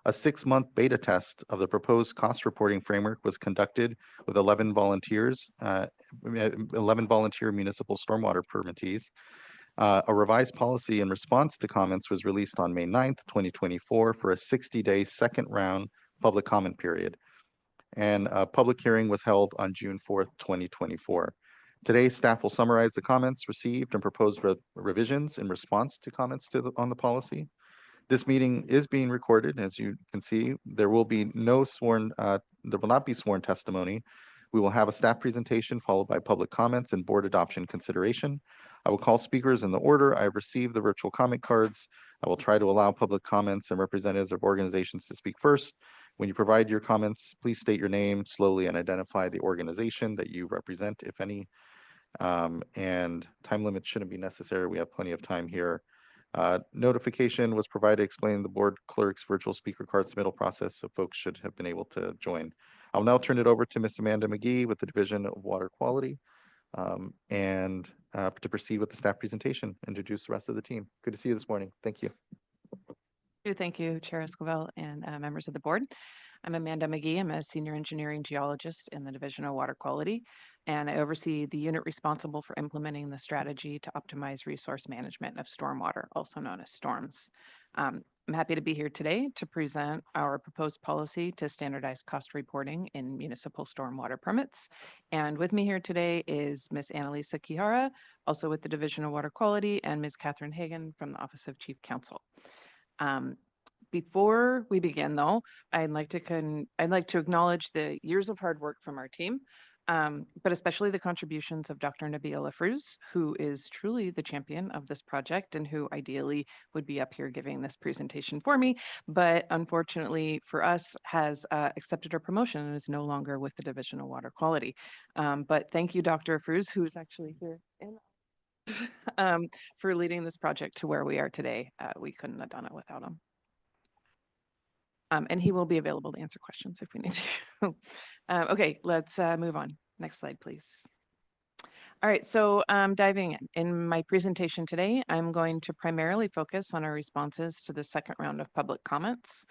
A 6-month beta test of the proposed cost reporting framework was conducted with 11 volunteers, 11 volunteer municipal stormwater permittees. A revised policy in response to comments was released on May 9th, 2024 for a 60-day second round public comment period. And a public hearing was held on June 4th, 2024. Today, staff will summarize the comments received and proposed revisions in response to comments on the policy. This meeting is being recorded. As you can see, there will not be sworn testimony. We will have a staff presentation followed by public comments and board adoption consideration. I will call speakers in the order I have received the virtual comment cards. I will try to allow public comments and representatives of organizations to speak first. When you provide your comments, please state your name slowly and identify the organization that you represent, if any. And time limits shouldn't be necessary. We have plenty of time here. Notification was provided explaining the board clerk's virtual speaker card submittal process, so folks should have been able to join. I'll now turn it over to Ms. Amanda McGee with the Division of Water Quality to proceed with the staff presentation, introduce the rest of the team. Good to see you this morning. Thank you. Thank you, Chair Esquivel and members of the board. I'm Amanda McGee. I'm a senior engineering geologist in the Division of Water Quality, and I oversee the unit responsible for implementing the strategy to optimize resource management of stormwater, also known as storms. I'm happy to be here today to present our proposed policy to standardize cost reporting in municipal stormwater permits. And with me here today is Ms. Annalisa Kihara, also with the Division of Water Quality, and Ms. Catherine Hagan from the Office of Chief Counsel. Before we begin, though, I'd like to acknowledge the years of hard work from our team, but especially the contributions of Dr. Nabila Lafruz, who is truly the champion of this project and who ideally would be up here giving this presentation for me, but unfortunately for us has accepted her promotion and is no longer with the Division of Water Quality. But thank you, Dr. Lafruz, who is actually here in for leading this project to where we are today. We couldn't have done it without him. And he will be available to answer questions if we need to. Okay, let's move on. Next slide, please. All right, so diving in my presentation today, I'm going to primarily focus on our responses to the second round of public comments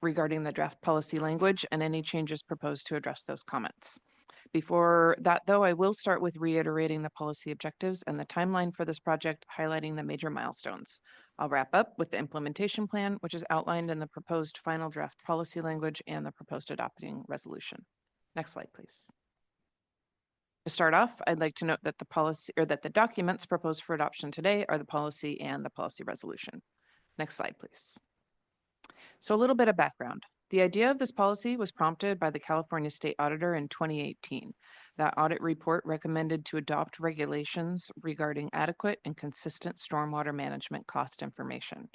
regarding the draft policy language and any changes proposed to address those comments. Before that, though, I will start with reiterating the policy objectives and the timeline for this project, highlighting the major milestones. I'll wrap up with the implementation plan, which is outlined in the proposed final draft policy language and the proposed adopting resolution. Next slide, please. To start off, I'd like to note that the documents proposed for adoption today are the policy and the policy resolution. Next slide, please. So a little bit of background. The idea of this policy was prompted by the California State Auditor in 2018. That audit report recommended to adopt regulations regarding adequate and consistent stormwater management cost information.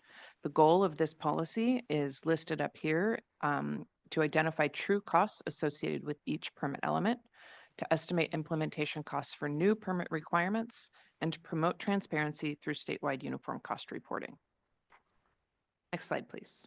The goal of this policy is listed up here to identify true costs associated with each permit element, to estimate implementation costs for new permit requirements, and to promote transparency through statewide uniform cost reporting. Next slide, please.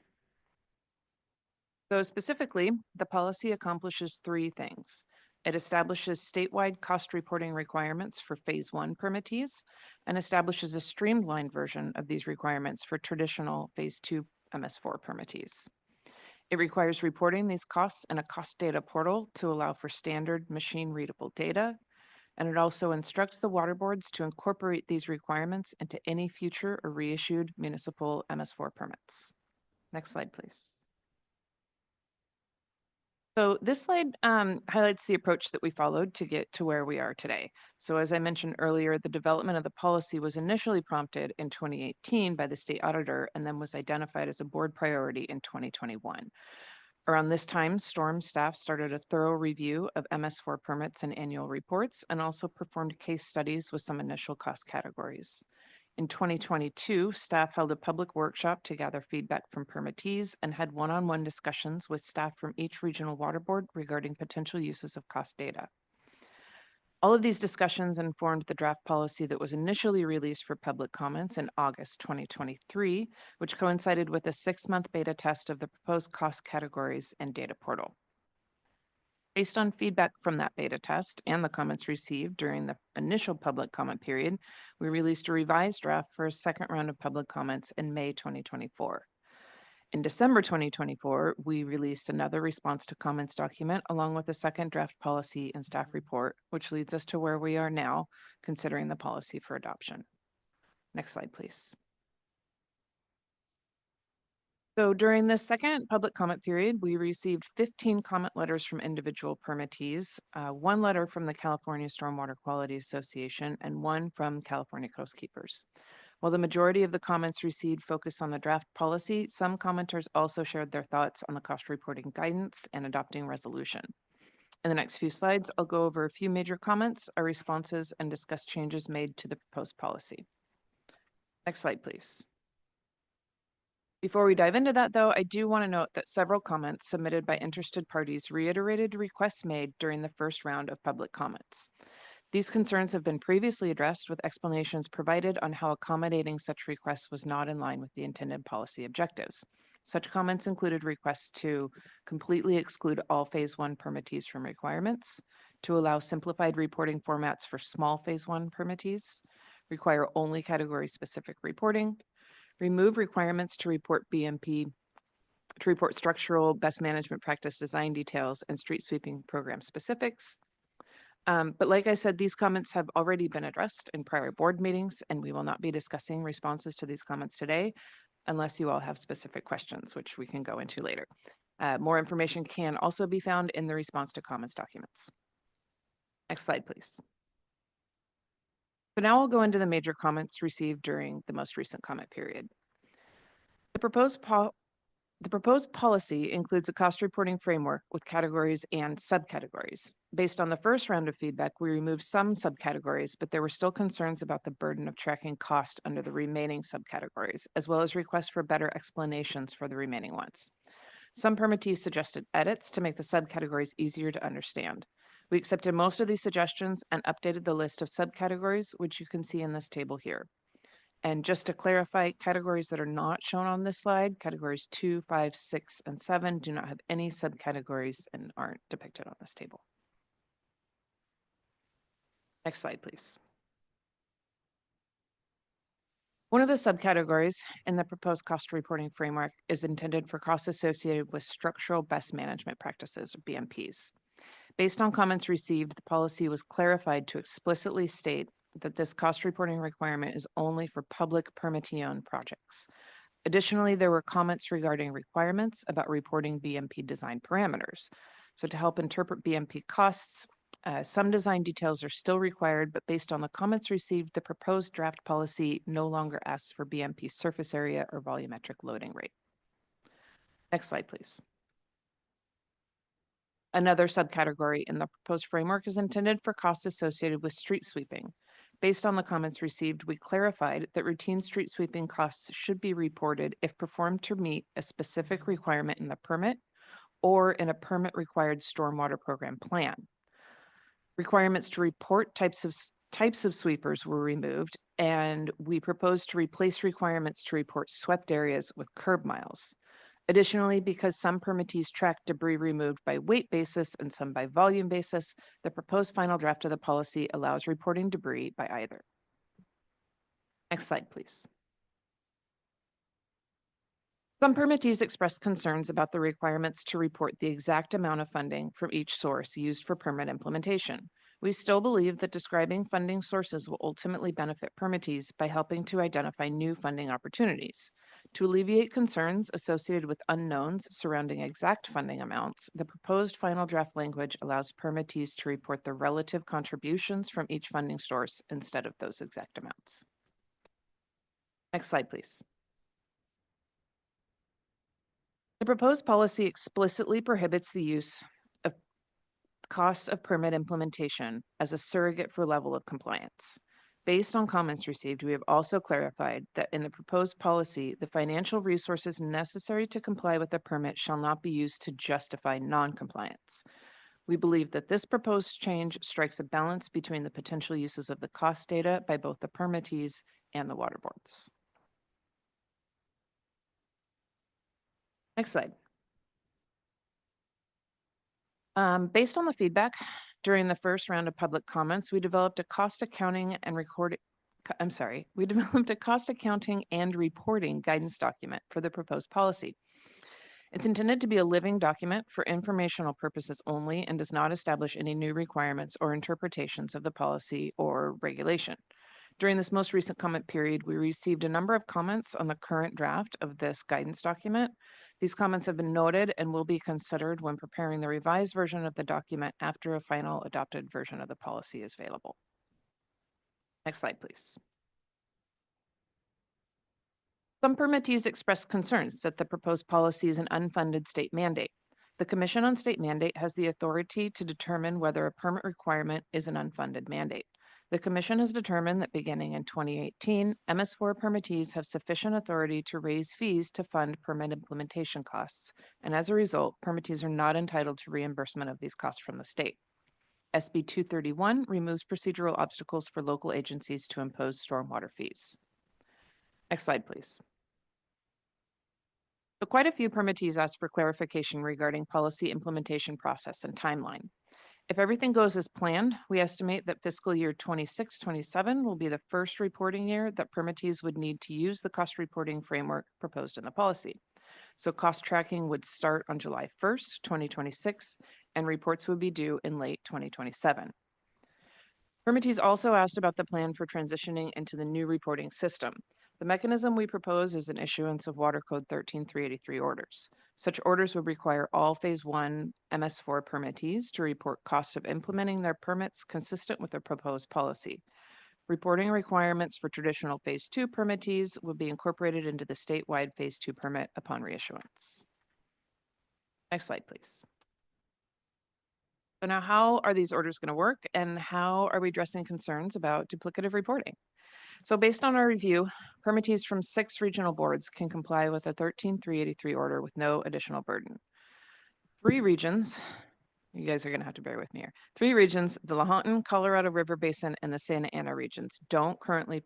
So specifically, the policy accomplishes 3 things. It establishes statewide cost reporting requirements for Phase 1 permittees and establishes a streamlined version of these requirements for traditional Phase 2 MS4 permittees. It requires reporting these costs in a cost data portal to allow for standard machine-readable data, and it also instructs the water boards to incorporate these requirements into any future or reissued municipal MS4 permits. Next slide, please. So this slide highlights the approach that we followed to get to where we are today. So as I mentioned earlier, the development of the policy was initially prompted in 2018 by the state auditor and then was identified as a board priority in 2021. Around this time, STORM staff started a thorough review of MS4 permits and annual reports and also performed case studies with some initial cost categories. In 2022, staff held a public workshop to gather feedback from permittees and had one-on-one discussions with staff from each regional water board regarding potential uses of cost data. All of these discussions informed the draft policy that was initially released for public comments in August 2023, which coincided with a 6-month beta test of the proposed cost categories and data portal. Based on feedback from that beta test and the comments received during the initial public comment period, we released a revised draft for a second round of public comments in May 2024. In December 2024, we released another response to comments document along with a second draft policy and staff report, which leads us to where we are now, considering the policy for adoption. Next slide, please. So during this second public comment period, we received 15 comment letters from individual permittees, 1 letter from the California Stormwater Quality Association, and 1 from California Coastkeepers. While the majority of the comments received focused on the draft policy, some commenters also shared their thoughts on the cost reporting guidance and adopting resolution. In the next few slides, I'll go over a few major comments, our responses, and discuss changes made to the proposed policy. Next slide, please. Before we dive into that, though, I do want to note that several comments submitted by interested parties reiterated requests made during the first round of public comments. These concerns have been previously addressed with explanations provided on how accommodating such requests was not in line with the intended policy objectives. Such comments included requests to completely exclude all Phase 1 permittees from requirements, to allow simplified reporting formats for small Phase 1 permittees, require only category-specific reporting, remove requirements to report BMP, to report structural best management practice design details and street sweeping program specifics. But like I said, these comments have already been addressed in prior board meetings, and we will not be discussing responses to these comments today unless you all have specific questions, which we can go into later. More information can also be found in the response to comments documents. Next slide, please. So now we'll go into the major comments received during the most recent comment period. The proposed policy includes a cost reporting framework with categories and subcategories. Based on the first round of feedback, we removed some subcategories, but there were still concerns about the burden of tracking cost under the remaining subcategories, as well as requests for better explanations for the remaining ones. Some permittees suggested edits to make the subcategories easier to understand. We accepted most of these suggestions and updated the list of subcategories, which you can see in this table here. And just to clarify, categories that are not shown on this slide, categories 2, 5, 6, and 7 do not have any subcategories and aren't depicted on this table. Next slide, please. One of the subcategories in the proposed cost reporting framework is intended for costs associated with structural best management practices, or BMPs. Based on comments received, the policy was clarified to explicitly state that this cost reporting requirement is only for public permittee-owned projects. Additionally, there were comments regarding requirements about reporting BMP design parameters. So to help interpret BMP costs, some design details are still required, but based on the comments received, the proposed draft policy no longer asks for BMP surface area or volumetric loading rate. Next slide, please. Another subcategory in the proposed framework is intended for costs associated with street sweeping. Based on the comments received, we clarified that routine street sweeping costs should be reported if performed to meet a specific requirement in the permit or in a permit-required stormwater program plan. Requirements to report types of sweepers were removed, and we proposed to replace requirements to report swept areas with curb miles. Additionally, because some permittees track debris removed by weight basis and some by volume basis, the proposed final draft of the policy allows reporting debris by either. Next slide, please. Some permittees expressed concerns about the requirements to report the exact amount of funding from each source used for permit implementation. We still believe that describing funding sources will ultimately benefit permittees by helping to identify new funding opportunities. To alleviate concerns associated with unknowns surrounding exact funding amounts, the proposed final draft language allows permittees to report the relative contributions from each funding source instead of those exact amounts. Next slide, please. The proposed policy explicitly prohibits the use of costs of permit implementation as a surrogate for level of compliance. Based on comments received, we have also clarified that in the proposed policy, the financial resources necessary to comply with the permit shall not be used to justify non-compliance. We believe that this proposed change strikes a balance between the potential uses of the cost data by both the permittees and the water boards. Next slide. Based on the feedback during the first round of public comments, we developed a cost accounting and reporting guidance document for the proposed policy. It's intended to be a living document for informational purposes only and does not establish any new requirements or interpretations of the policy or regulation. During this most recent comment period, we received a number of comments on the current draft of this guidance document. These comments have been noted and will be considered when preparing the revised version of the document after a final adopted version of the policy is available. Next slide, please. Some permittees expressed concerns that the proposed policy is an unfunded state mandate. The Commission on State Mandate has the authority to determine whether a permit requirement is an unfunded mandate. The Commission has determined that beginning in 2018, MS4 permittees have sufficient authority to raise fees to fund permit implementation costs, and as a result, permittees are not entitled to reimbursement of these costs from the state. SB 231 removes procedural obstacles for local agencies to impose stormwater fees. Next slide, please. So quite a few permittees asked for clarification regarding policy implementation process and timeline. If everything goes as planned, we estimate that fiscal year 26-27 will be the first reporting year that permittees would need to use the cost reporting framework proposed in the policy. So cost tracking would start on July 1st, 2026, and reports would be due in late 2027. Permittees also asked about the plan for transitioning into the new reporting system. The mechanism we propose is an issuance of Water Code 13383 orders. Such orders would require all Phase 1 MS4 permittees to report costs of implementing their permits consistent with the proposed policy. Reporting requirements for traditional Phase 2 permittees would be incorporated into the statewide Phase 2 permit upon reissuance. Next slide, please. So now how are these orders going to work and how are we addressing concerns about duplicative reporting? So based on our review, permittees from 6 regional boards can comply with a 13383 order with no additional burden. 3 regions, you guys are going to have to bear with me here. 3 regions, the Lahontan, Colorado River Basin, and the Santa Ana regions don't currently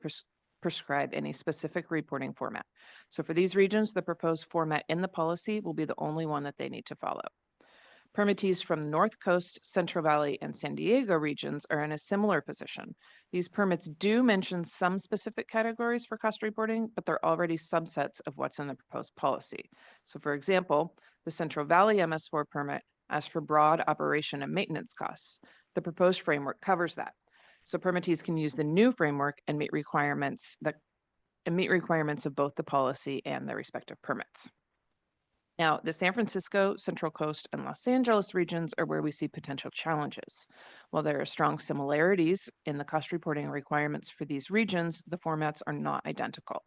prescribe any specific reporting format. So for these regions, the proposed format in the policy will be the only one that they need to follow. Permittees from North Coast, Central Valley, and San Diego regions are in a similar position. These permits do mention some specific categories for cost reporting, but they're already subsets of what's in the proposed policy. So for example, the Central Valley MS4 permit asks for broad operation and maintenance costs. The proposed framework covers that. So permittees can use the new framework and meet requirements of both the policy and their respective permits. Now, the San Francisco, Central Coast, and Los Angeles regions are where we see potential challenges. While there are strong similarities in the cost reporting requirements for these regions, the formats are not identical.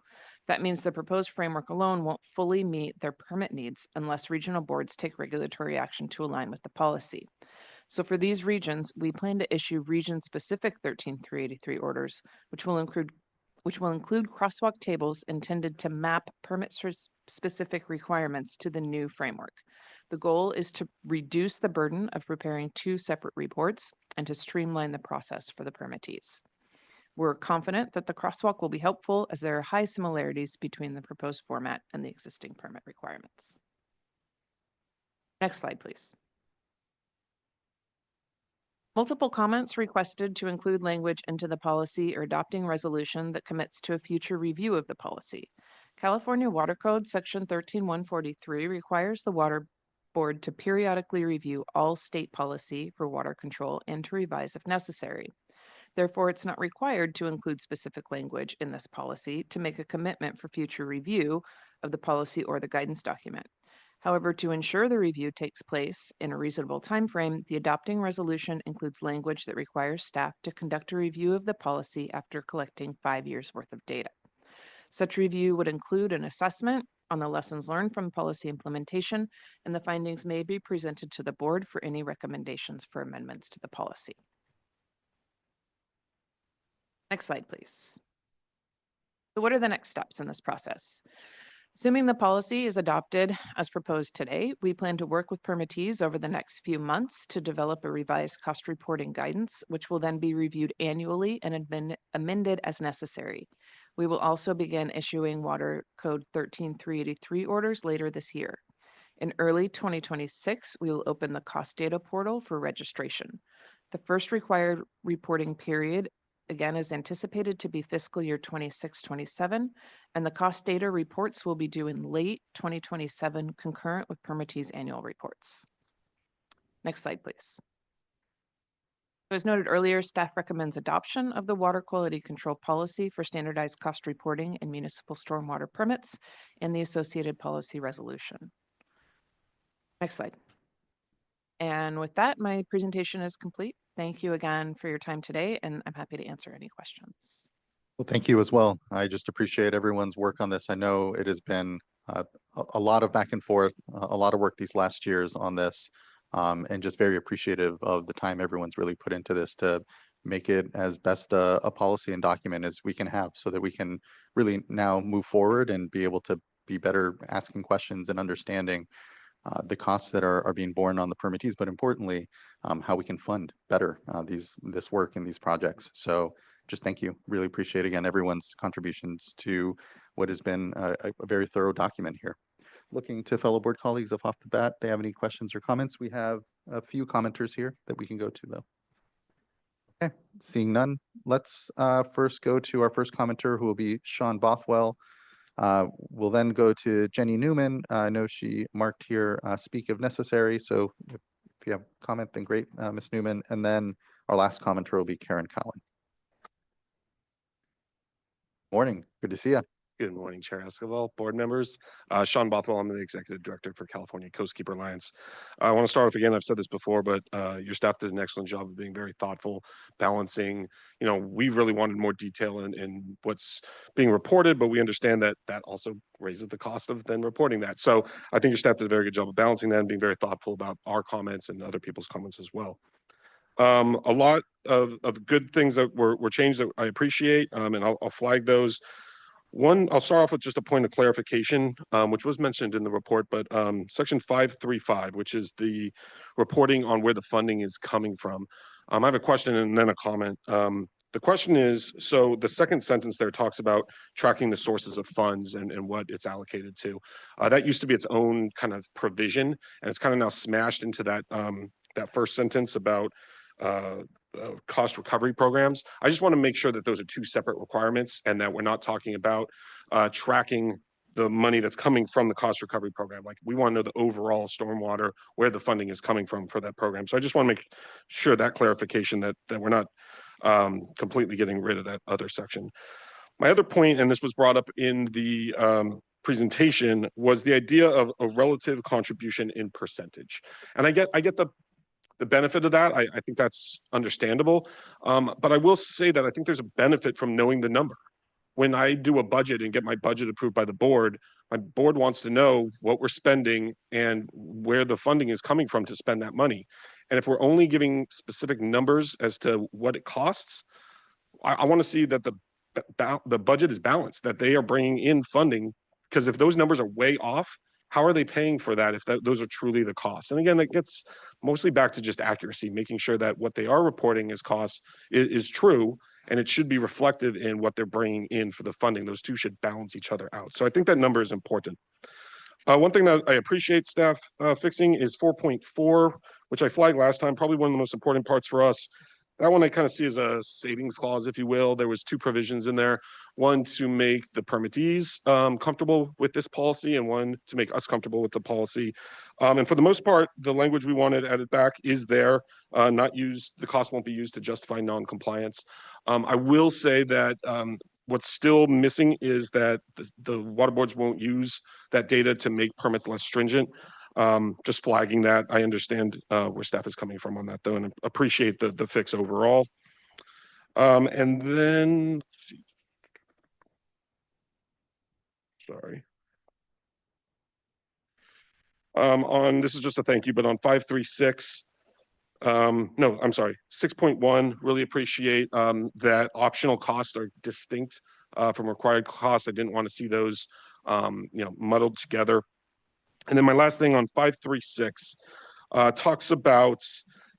That means the proposed framework alone won't fully meet their permit needs unless regional boards take regulatory action to align with the policy. So for these regions, we plan to issue region-specific 13383 orders, which will include crosswalk tables intended to map permit-specific requirements to the new framework. The goal is to reduce the burden of preparing 2 separate reports and to streamline the process for the permittees. We're confident that the crosswalk will be helpful as there are high similarities between the proposed format and the existing permit requirements. Next slide, please. Multiple comments requested to include language into the policy or adopting resolution that commits to a future review of the policy. California Water Code Section 13143 requires the Water Board to periodically review all state policy for water control and to revise if necessary. Therefore, it's not required to include specific language in this policy to make a commitment for future review, of the policy or the guidance document. However, to ensure the review takes place in a reasonable timeframe, the adopting resolution includes language that requires staff to conduct a review of the policy after collecting 5 years worth of data. Such review would include an assessment on the lessons learned from policy implementation, and the findings may be presented to the board for any recommendations for amendments to the policy. Next slide, please. So what are the next steps in this process? Assuming the policy is adopted as proposed today, we plan to work with permittees over the next few months to develop a revised cost reporting guidance, which will then be reviewed annually and amended as necessary. We will also begin issuing Water Code 13383 orders later this year. In early 2026, we will open the cost data portal for registration. The first required reporting period again is anticipated to be fiscal year 26-27, and the cost data reports will be due in late 2027, concurrent with permittees' annual reports. Next slide, please. As noted earlier, staff recommends adoption of the water quality control policy for standardized cost reporting and municipal stormwater permits and the associated policy resolution. Next slide. And with that, my presentation is complete. Thank you again for your time today, and I'm happy to answer any questions. Well, thank you as well. I just appreciate everyone's work on this. I know it has been a lot of back and forth, a lot of work these last years on this, and just very appreciative of the time everyone's really put into this to make it as best a policy and document as we can have, so that we can really now move forward and be able to be better asking questions and understanding the costs that are being borne on the permittees, but importantly, how we can fund better this work and these projects. So just thank you. Really appreciate, again, everyone's contributions to what has been a very thorough document here. Looking to fellow board colleagues, if off the bat they have any questions or comments. We have a few commenters here that we can go to, though. Okay, seeing none, let's first go to our first commenter, who will be Sean Bothwell. We'll then go to Jenny Newman. I know she marked here, speak if necessary. So if you have a comment, then great, Ms. Newman. And then our last commenter will be Karen Cowan. Morning, good to see you. Good morning, Chair Esquivel, board members. Sean Bothwell, I'm the Executive Director for California Coastkeeper Alliance. I want to start off again, I've said this before, but your staff did an excellent job of being very thoughtful, balancing, we really wanted more detail in what's being reported, but we understand that that also raises the cost of then reporting that. So I think your staff did a very good job of balancing that and being very thoughtful about our comments and other people's comments as well. A lot of good things that were changed that I appreciate, and I'll flag those. One, I'll start off with just a point of clarification, which was mentioned in the report, but section 535, which is the reporting on where the funding is coming from. I have a question and then a comment. The question is, so the second sentence there talks about tracking the sources of funds and what it's allocated to. That used to be its own kind of provision, and it's kind of now smashed into that, that first sentence about cost recovery programs. I just want to make sure that those are two separate requirements and that we're not talking about tracking the money that's coming from the cost recovery program. Like, we want to know the overall stormwater, where the funding is coming from for that program. So I just want to make sure that clarification that we're not completely getting rid of that other section. My other point, and this was brought up in the presentation, was the idea of a relative contribution in percentage. And I get the benefit of that. I think that's understandable. But I will say that I think there's a benefit from knowing the number. When I do a budget and get my budget approved by the board, my board wants to know what we're spending and where the funding is coming from to spend that money. And if we're only giving specific numbers as to what it costs, I want to see that the budget is balanced, that they are bringing in funding, because if those numbers are way off, how are they paying for that if those are truly the costs? And again, that gets mostly back to just accuracy, making sure that what they are reporting as costs is true, and it should be reflected in what they're bringing in for the funding. Those two should balance each other out. So I think that number is important. One thing that I appreciate staff fixing is 4.4, which I flagged last time, probably one of the most important parts for us. That one I kind of see as a savings clause, if you will. There was two provisions in there. One to make the permittees comfortable with this policy, and one to make us comfortable with the policy. And for the most part, the language we wanted added back is there, not used. The cost won't be used to justify non-compliance. I will say that What's still missing is that the water boards won't use that data to make permits less stringent. Just flagging that. I understand where staff is coming from on that though, and appreciate the fix overall. And then, sorry. This is just a thank you, but on 536, no, I'm sorry, 6.1, really appreciate that optional costs are distinct from required costs. I didn't want to see those muddled together. And then my last thing on 536 talks about,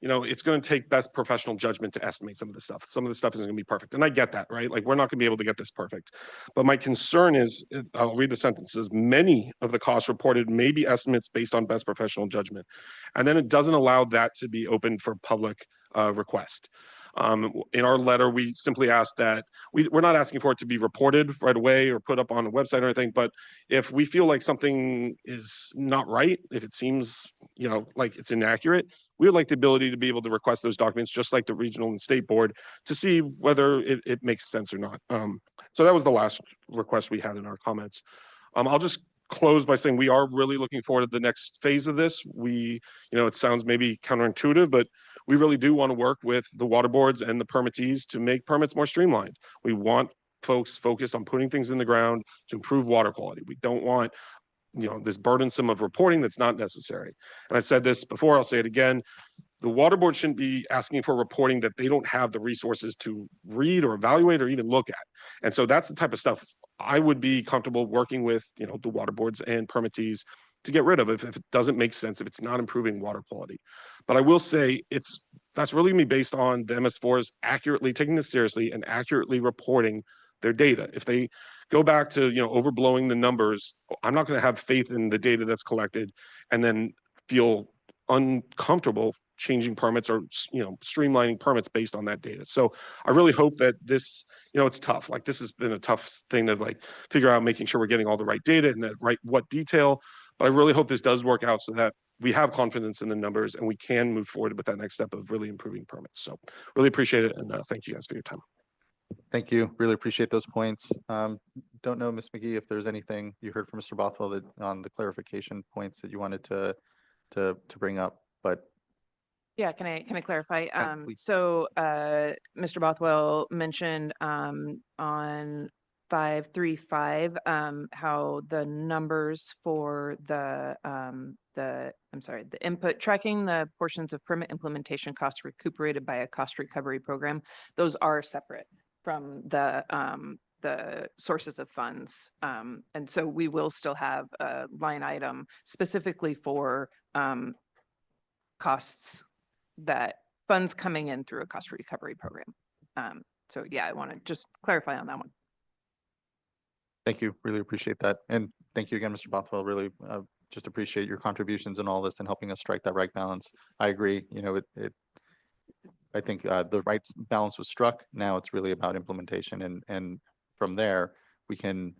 it's going to take best professional judgment to estimate some of the stuff. Some of the stuff isn't going to be perfect. And I get that, right? Like, we're not going to be able to get this perfect. But my concern is, I'll read the sentences, many of the costs reported may be estimates based on best professional judgment. And then it doesn't allow that to be open for public request. In our letter, we simply asked that we're not asking for it to be reported right away or put up on a website or anything, but if we feel like something is not right, if it seems, like it's inaccurate, we would like the ability to be able to request those documents, just like the regional and state board, to see whether it makes sense or not. So that was the last request we had in our comments. I'll just close by saying we are really looking forward to the next phase of this. It sounds maybe counterintuitive, but we really do want to work with the water boards and the permittees to make permits more streamlined. We want folks focused on putting things in the ground to improve water quality. We don't want, this burdensome of reporting that's not necessary. And I said this before, I'll say it again. The water board shouldn't be asking for reporting that they don't have the resources to read or evaluate or even look at. And so that's the type of stuff I would be comfortable working with, the water boards and permittees to get rid of if it doesn't make sense, if it's not improving water quality. But I will say that's really gonna be based on the MS4s accurately taking this seriously and accurately reporting their data. If they go back to, overblowing the numbers, I'm not gonna have faith in the data that's collected and then feel uncomfortable changing permits or streamlining permits based on that data. So I really hope that this, it's tough. Like, this has been a tough thing to figure out, making sure we're getting all the right data and what detail. But I really hope this does work out so that we have confidence in the numbers and we can move forward with that next step of really improving permits. So really appreciate it, and thank you guys for your time. Thank you. Really appreciate those points. Don't know, Ms. McGee, if there's anything you heard from Mr. Bothwell on the clarification points that you wanted to bring up, but Yeah, can I clarify? please. So Mr. Bothwell mentioned on 535 how the numbers for the input tracking the portions of permit implementation costs recuperated by a cost recovery program, those are separate from the sources of funds. And so we will still have a line item specifically for costs, that funds coming in through a cost recovery program. So yeah, I want to just clarify on that one. Thank you. Really appreciate that. And thank you again, Mr. Bothwell. Really just appreciate your contributions in all this and helping us strike that right balance. I agree. I think the right balance was struck. Now it's really about implementation. And from there, we can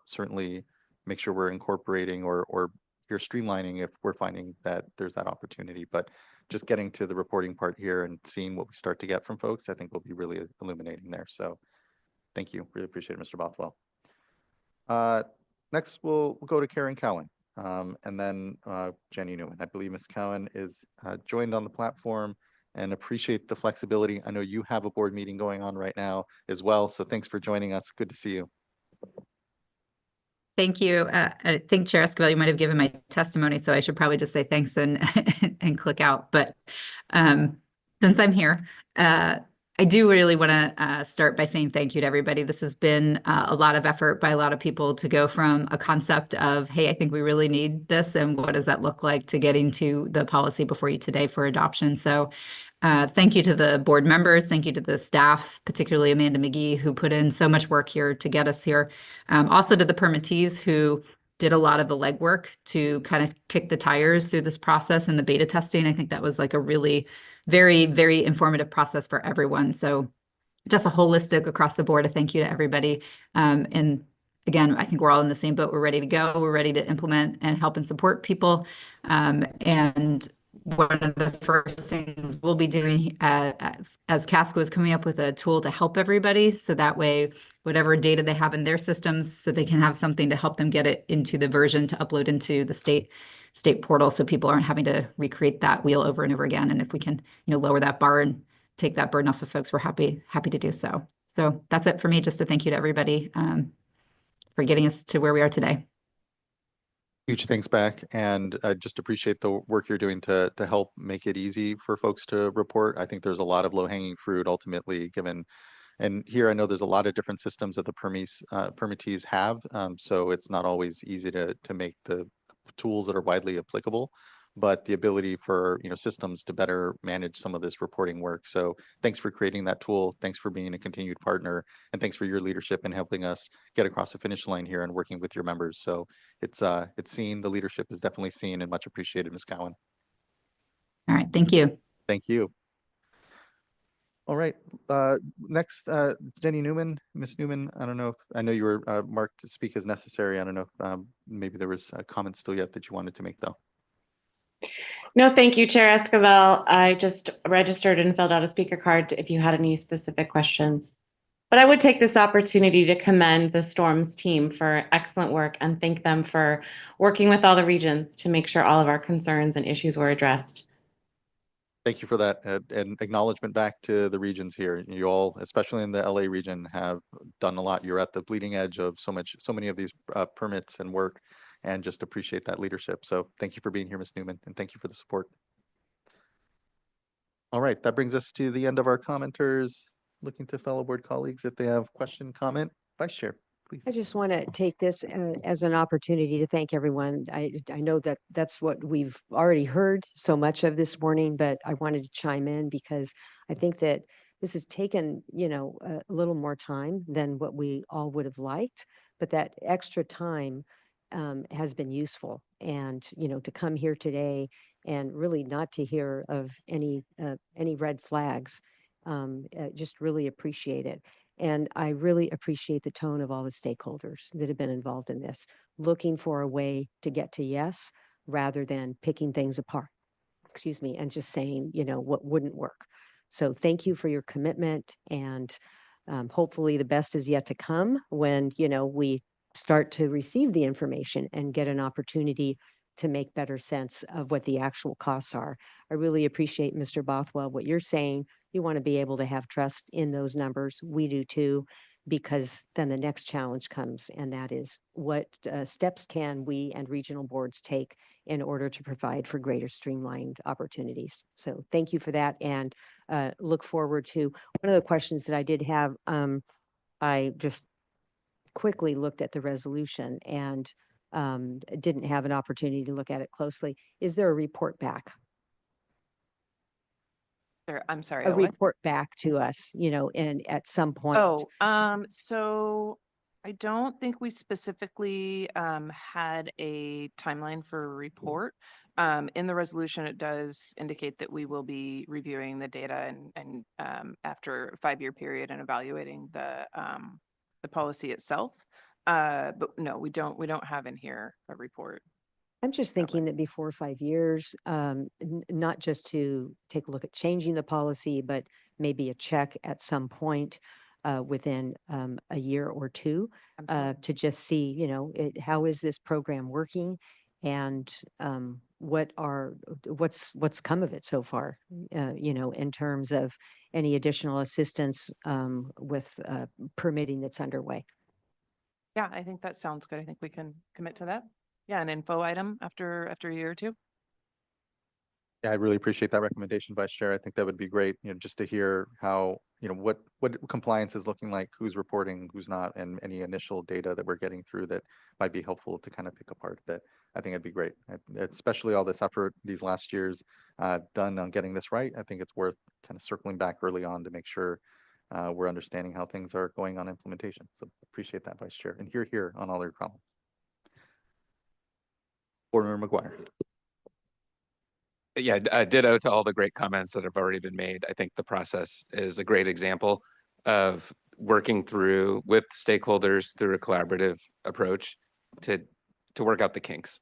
certainly make sure we're incorporating or you're streamlining if we're finding that there's that opportunity. But just getting to the reporting part here and seeing what we start to get from folks, I think will be really illuminating there. So thank you. Really appreciate it, Mr. Bothwell. Next, we'll go to Karen Cowan and then Jenny Newman. I believe Ms. Cowan is joined on the platform, and appreciate the flexibility. I know you have a board meeting going on right now as well, so thanks for joining us. Good to see you. Thank you. I think Chair Esquivel, you might have given my testimony, so I should probably just say thanks and and click out. But since I'm here, I do really want to start by saying thank you to everybody. This has been a lot of effort by a lot of people to go from a concept of, hey, I think we really need this, and what does that look like, to getting to the policy before you today for adoption. So thank you to the board members. Thank you to the staff, particularly Amanda McGee, who put in so much work here to get us here. Also to the permittees who did a lot of the legwork to kind of kick the tires through this process and the beta testing. I think that was like a really very, very informative process for everyone. So just a holistic across the board, a thank you to everybody. And again, I think we're all in the same boat. We're ready to go. We're ready to implement and help and support people. And one of the first things we'll be doing as Casco is coming up with a tool to help everybody. So that way, whatever data they have in their systems, so they can have something to help them get it into the version to upload into the state portal, so people aren't having to recreate that wheel over and over again. And if we can, lower that bar and take that burden off of folks, we're happy to do so. So that's it for me. Just to thank you to everybody for getting us to where we are today. Huge thanks back, and I just appreciate the work you're doing to help make it easy for folks to report. I think there's a lot of low-hanging fruit ultimately given, and here I know there's a lot of different systems that the permittees have, so it's not always easy to make the tools that are widely applicable, but the ability for systems to better manage some of this reporting work. So thanks for creating that tool. Thanks for being a continued partner, and thanks for your leadership in helping us get across the finish line here and working with your members. So it's seen, the leadership is definitely seen and much appreciated, Ms. Cowan. All right, thank you. Thank you. All right, next, Jenny Newman, Ms. Newman, I don't know if, I know you were marked to speak as necessary. I don't know if maybe there was a comment still yet that you wanted to make though. No, thank you, Chair Esquivel. I just registered and filled out a speaker card if you had any specific questions. But I would take this opportunity to commend the Storms team for excellent work and thank them for working with all the regions to make sure all of our concerns and issues were addressed. Thank you for that, and acknowledgement back to the regions here. You all, especially in the LA region, have done a lot. You're at the bleeding edge of so many of these permits and work, and just appreciate that leadership. So thank you for being here, Ms. Newman, and thank you for the support. All right, that brings us to the end of our commenters. Looking to fellow board colleagues if they have question, comment. Vice Chair, please. I just want to take this as an opportunity to thank everyone. I know that that's what we've already heard so much of this morning, but I wanted to chime in because I think that this has taken, a little more time than what we all would have liked, but that extra time has been useful. And, to come here today and really not to hear of any red flags, just really appreciate it. And I really appreciate the tone of all the stakeholders that have been involved in this, looking for a way to get to yes, rather than picking things apart, and just saying, what wouldn't work. So thank you for your commitment, and hopefully the best is yet to come when, we start to receive the information and get an opportunity to make better sense of what the actual costs are. I really appreciate, Mr. Bothwell, what you're saying. You want to be able to have trust in those numbers. We do too, because then the next challenge comes, and that is what steps can we and regional boards take in order to provide for greater streamlined opportunities. So thank you for that, and look forward to one of the questions that I did have. I just quickly looked at the resolution and didn't have an opportunity to look at it closely. Is there a report back? I'm sorry. A report back to us, and at some point. Oh, so I don't think we specifically had a timeline for a report. In the resolution, it does indicate that we will be reviewing the data and after a 5-year period and evaluating the policy itself. But no, we don't have in here a report. I'm just thinking that before 5 years, not just to take a look at changing the policy, but maybe a check at some point within a year or two to just see, how is this program working, and what's come of it so far, in terms of any additional assistance with permitting that's underway. Yeah, I think that sounds good. I think we can commit to that. Yeah, an info item after a year or two. Yeah, I really appreciate that recommendation, Vice Chair. I think that would be great, just to hear how, what compliance is looking like, who's reporting, who's not, and any initial data that we're getting through that might be helpful to kind of pick apart. That I think it'd be great, especially all this effort these last years done on getting this right. I think it's worth kind of circling back early on to make sure we're understanding how things are going on implementation. So appreciate that, Vice Chair, and here on all your comments. Board Member McGuire. Yeah, ditto to all the great comments that have already been made. I think the process is a great example of working through with stakeholders through a collaborative approach to work out the kinks.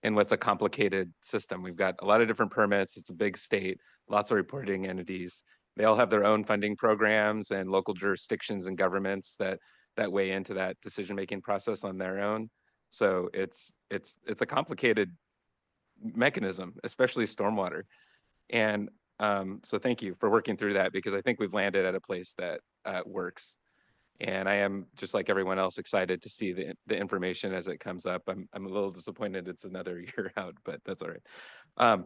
in what's a complicated system. We've got a lot of different permits. It's a big state, lots of reporting entities. They all have their own funding programs and local jurisdictions and governments that weigh into that decision-making process on their own. So it's a complicated mechanism, especially stormwater. And so thank you for working through that, because I think we've landed at a place that works. And I am, just like everyone else, excited to see the information as it comes up. I'm a little disappointed it's another year out, but that's all right.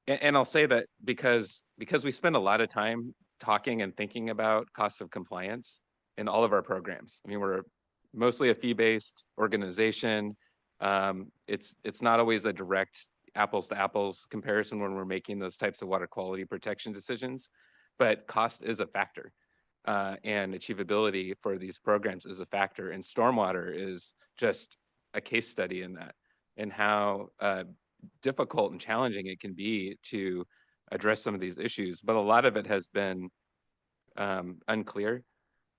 And I'll say that because we spend a lot of time talking and thinking about cost of compliance in all of our programs. I mean, we're mostly a fee-based organization. It's not always a direct apples to apples comparison when we're making those types of water quality protection decisions, but cost is a factor. And achievability for these programs is a factor, and stormwater is just a case study in that, and how difficult and challenging it can be to address some of these issues. But a lot of it has been unclear.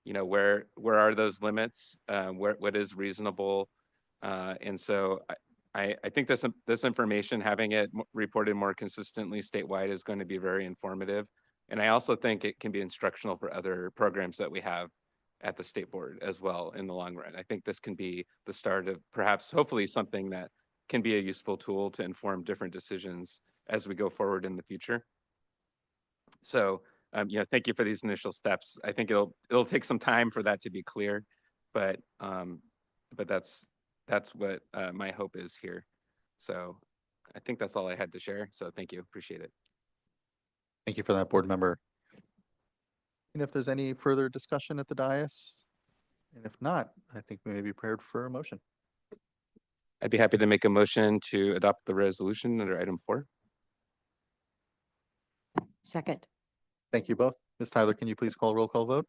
You know, where are those limits? What is reasonable? And so I think this information, having it reported more consistently statewide, is going to be very informative. And I also think it can be instructional for other programs that we have at the state board as well in the long run. I think this can be the start of perhaps, hopefully, something that can be a useful tool to inform different decisions as we go forward in the future. So, you know, thank you for these initial steps. I think it'll take some time for that to be clear, but that's what my hope is here. So I think that's all I had to share. So thank you, appreciate it. Thank you for that, board member. And if there's any further discussion at the dais, and if not, I think we may be prepared for a motion. I'd be happy to make a motion to adopt the resolution under item 4. Second. Thank you both. Ms. Tyler, can you please call roll call vote?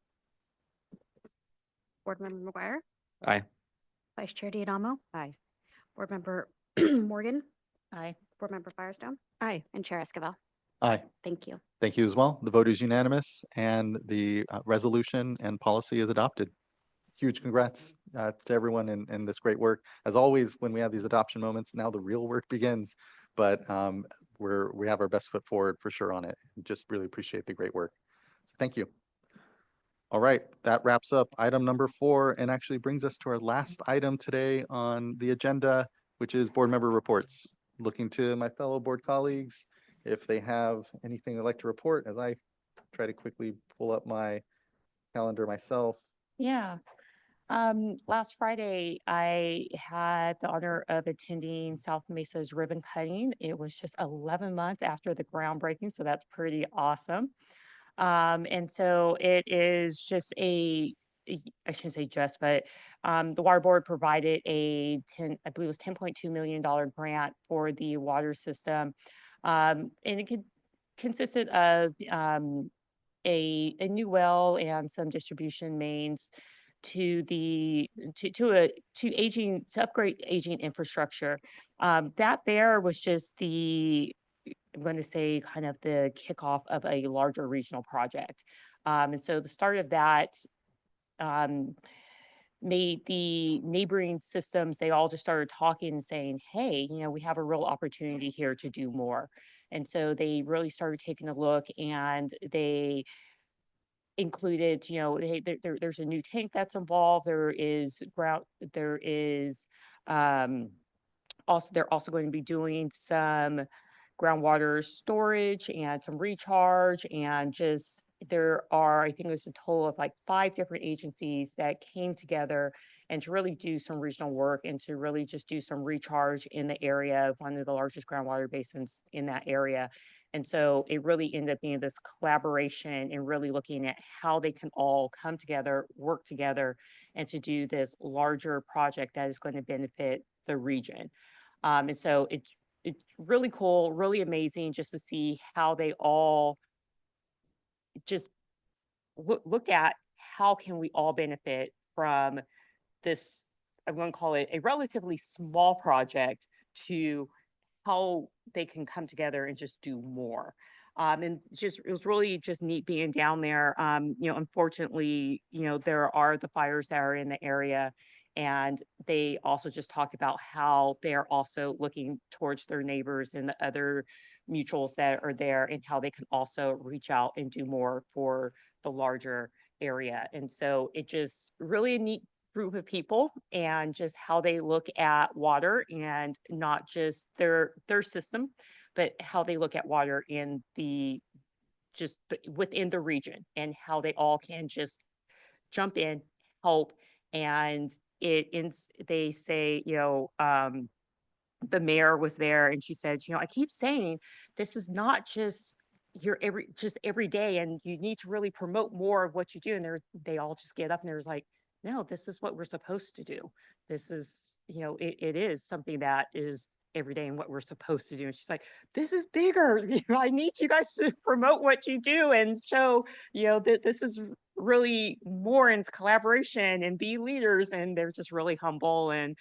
Board Member McGuire, Aye. Vice Chair Diadamo, Aye. Board Member Morgan, Aye. Board Member Firestone, Aye. and Chair Esquivel. Aye. Thank you. Thank you as well. The vote is unanimous, and the resolution and policy is adopted. Huge congrats to everyone in this great work. As always, when we have these adoption moments, now the real work begins, but we have our best foot forward for sure on it. Just really appreciate the great work. So thank you. All right, that wraps up item number 4 and actually brings us to our last item today on the agenda, which is board member reports. Looking to my fellow board colleagues if they have anything they'd like to report, as I try to quickly pull up my calendar myself. Yeah. Last Friday, I had the honor of attending South Mesa's ribbon cutting. It was just 11 months after the groundbreaking, so that's pretty awesome. And so it is just I shouldn't say just, but the water board provided I believe it was $10.2 million grant for the water system. And it consisted of a new well and some distribution mains to upgrade aging infrastructure. That there was just I'm going to say kind of the kickoff of a larger regional project. And so the start of that made the neighboring systems, they all just started talking and saying, hey, you know, we have a real opportunity here to do more. And so they really started taking a look, and they included, you know, there's a new tank that's involved. They're also going to be doing some groundwater storage and some recharge, and just there are, I think it was a total of like 5 different agencies that came together and to really do some regional work and to really just do some recharge in the area, one of the largest groundwater basins in that area. And so it really ended up being this collaboration and really looking at how they can all come together, work together, and to do this larger project that is going to benefit the region. And so it's really cool, really amazing just to see how they all just look at how can we all benefit from this, I'm going to call it a relatively small project, to how they can come together and just do more. And just, it was really just neat being down there. You know, unfortunately, you know, there are the fires that are in the area, And they also just talked about how they're also looking towards their neighbors and the other mutuals that are there and how they can also reach out and do more for the larger area. And so it just really a neat group of people and just how they look at water and not just their system, but how they look at water in the within the region and how they all can just jump in, help, and they say, the mayor was there and she said, I keep saying this is not just every day, and you need to really promote more of what you do. And they all just get up and there's like, no, this is what we're supposed to do. This is, it is something that is every day and what we're supposed to do. And she's like, this is bigger. I need you guys to promote what you do and show, that this is really more in collaboration and be leaders. And they're just really humble. And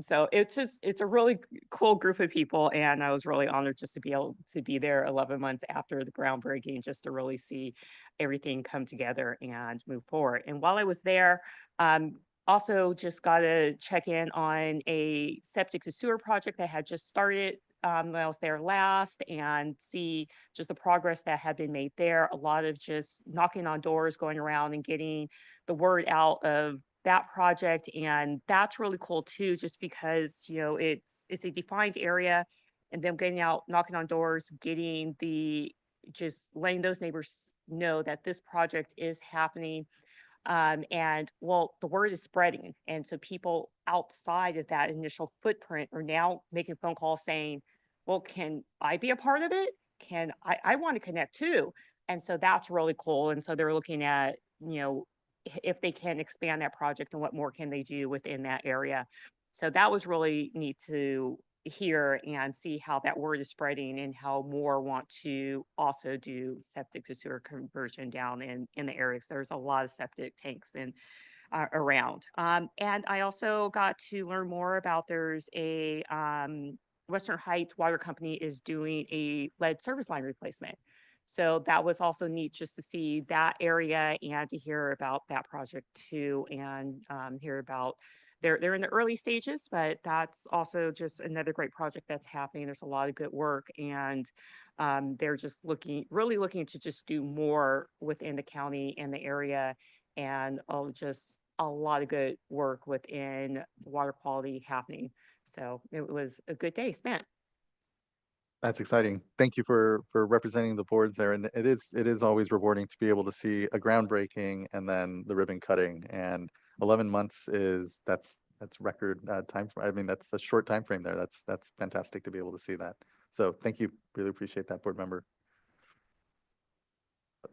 so it's a really cool group of people. And I was really honored just to be able to be there 11 months after the groundbreaking, just to really see everything come together and move forward. And while I was there, also just got to check in on a septic to sewer project that had just started when I was there last, and see just the progress that had been made there. A lot of just knocking on doors, going around and getting the word out of that project. And that's really cool too, just because, it's a defined area, and them getting out, knocking on doors, just letting those neighbors know that this project is happening. And well, the word is spreading. And so people outside of that initial footprint are now making phone calls saying, well, can I be a part of it? I want to connect too. And so that's really cool. And so they're looking at, if they can expand that project and what more can they do within that area. So that was really neat to hear and see how that word is spreading and how more want to also do septic to sewer conversion down in the areas. There's a lot of septic tanks around. And I also got to learn more about there's a Western Heights Water Company is doing a lead service line replacement. So that was also neat just to see that area and to hear about that project too, and hear about they're in the early stages, but that's also just another great project that's happening. There's a lot of good work, and they're just really looking to just do more within the county and the area, and just a lot of good work within water quality happening. So it was a good day spent. That's exciting. Thank you for representing the boards there. And it is always rewarding to be able to see a groundbreaking and then the ribbon cutting. And 11 months that's record time. I mean, that's a short time frame there. That's fantastic to be able to see that. So thank you. Really appreciate that, board member.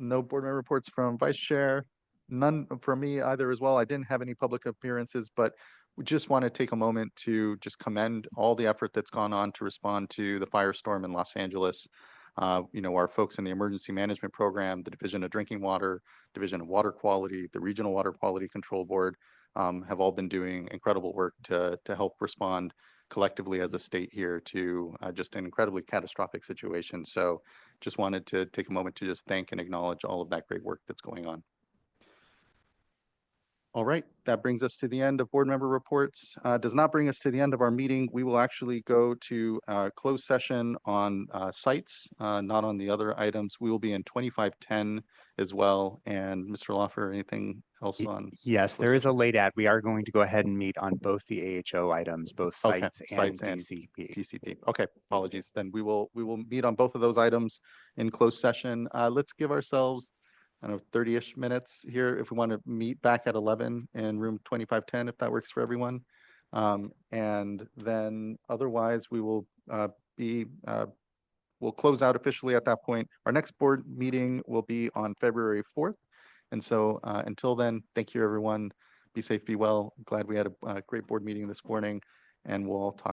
No board member reports from vice chair. None from me either as well. I didn't have any public appearances, but we just want to take a moment to just commend all the effort that's gone on to respond to the firestorm in Los Angeles. Our folks in the emergency management program, the Division of Drinking Water, Division of Water Quality, the Regional Water Quality Control Board have all been doing incredible work to help respond collectively as a state here to just an incredibly catastrophic situation. So just wanted to take a moment to just thank and acknowledge all of that great work that's going on. All right, that brings us to the end of board member reports. Does not bring us to the end of our meeting. We will actually go to closed session on sites, not on the other items. We will be in 2510 as well. And Mr. Loffer, anything else on? Yes, there is a late ad. We are going to go ahead and meet on both the AHO items, both sites and DCP. Okay, apologies. Then we will meet on both of those items in closed session. Let's give ourselves 30-ish minutes here if we want to meet back at 11 in room 2510, if that works for everyone. And then otherwise we will we'll close out officially at that point. Our next board meeting will be on February 4th. And so until then, thank you, everyone. Be safe, be well. Glad we had a great board meeting this morning, and we'll all talk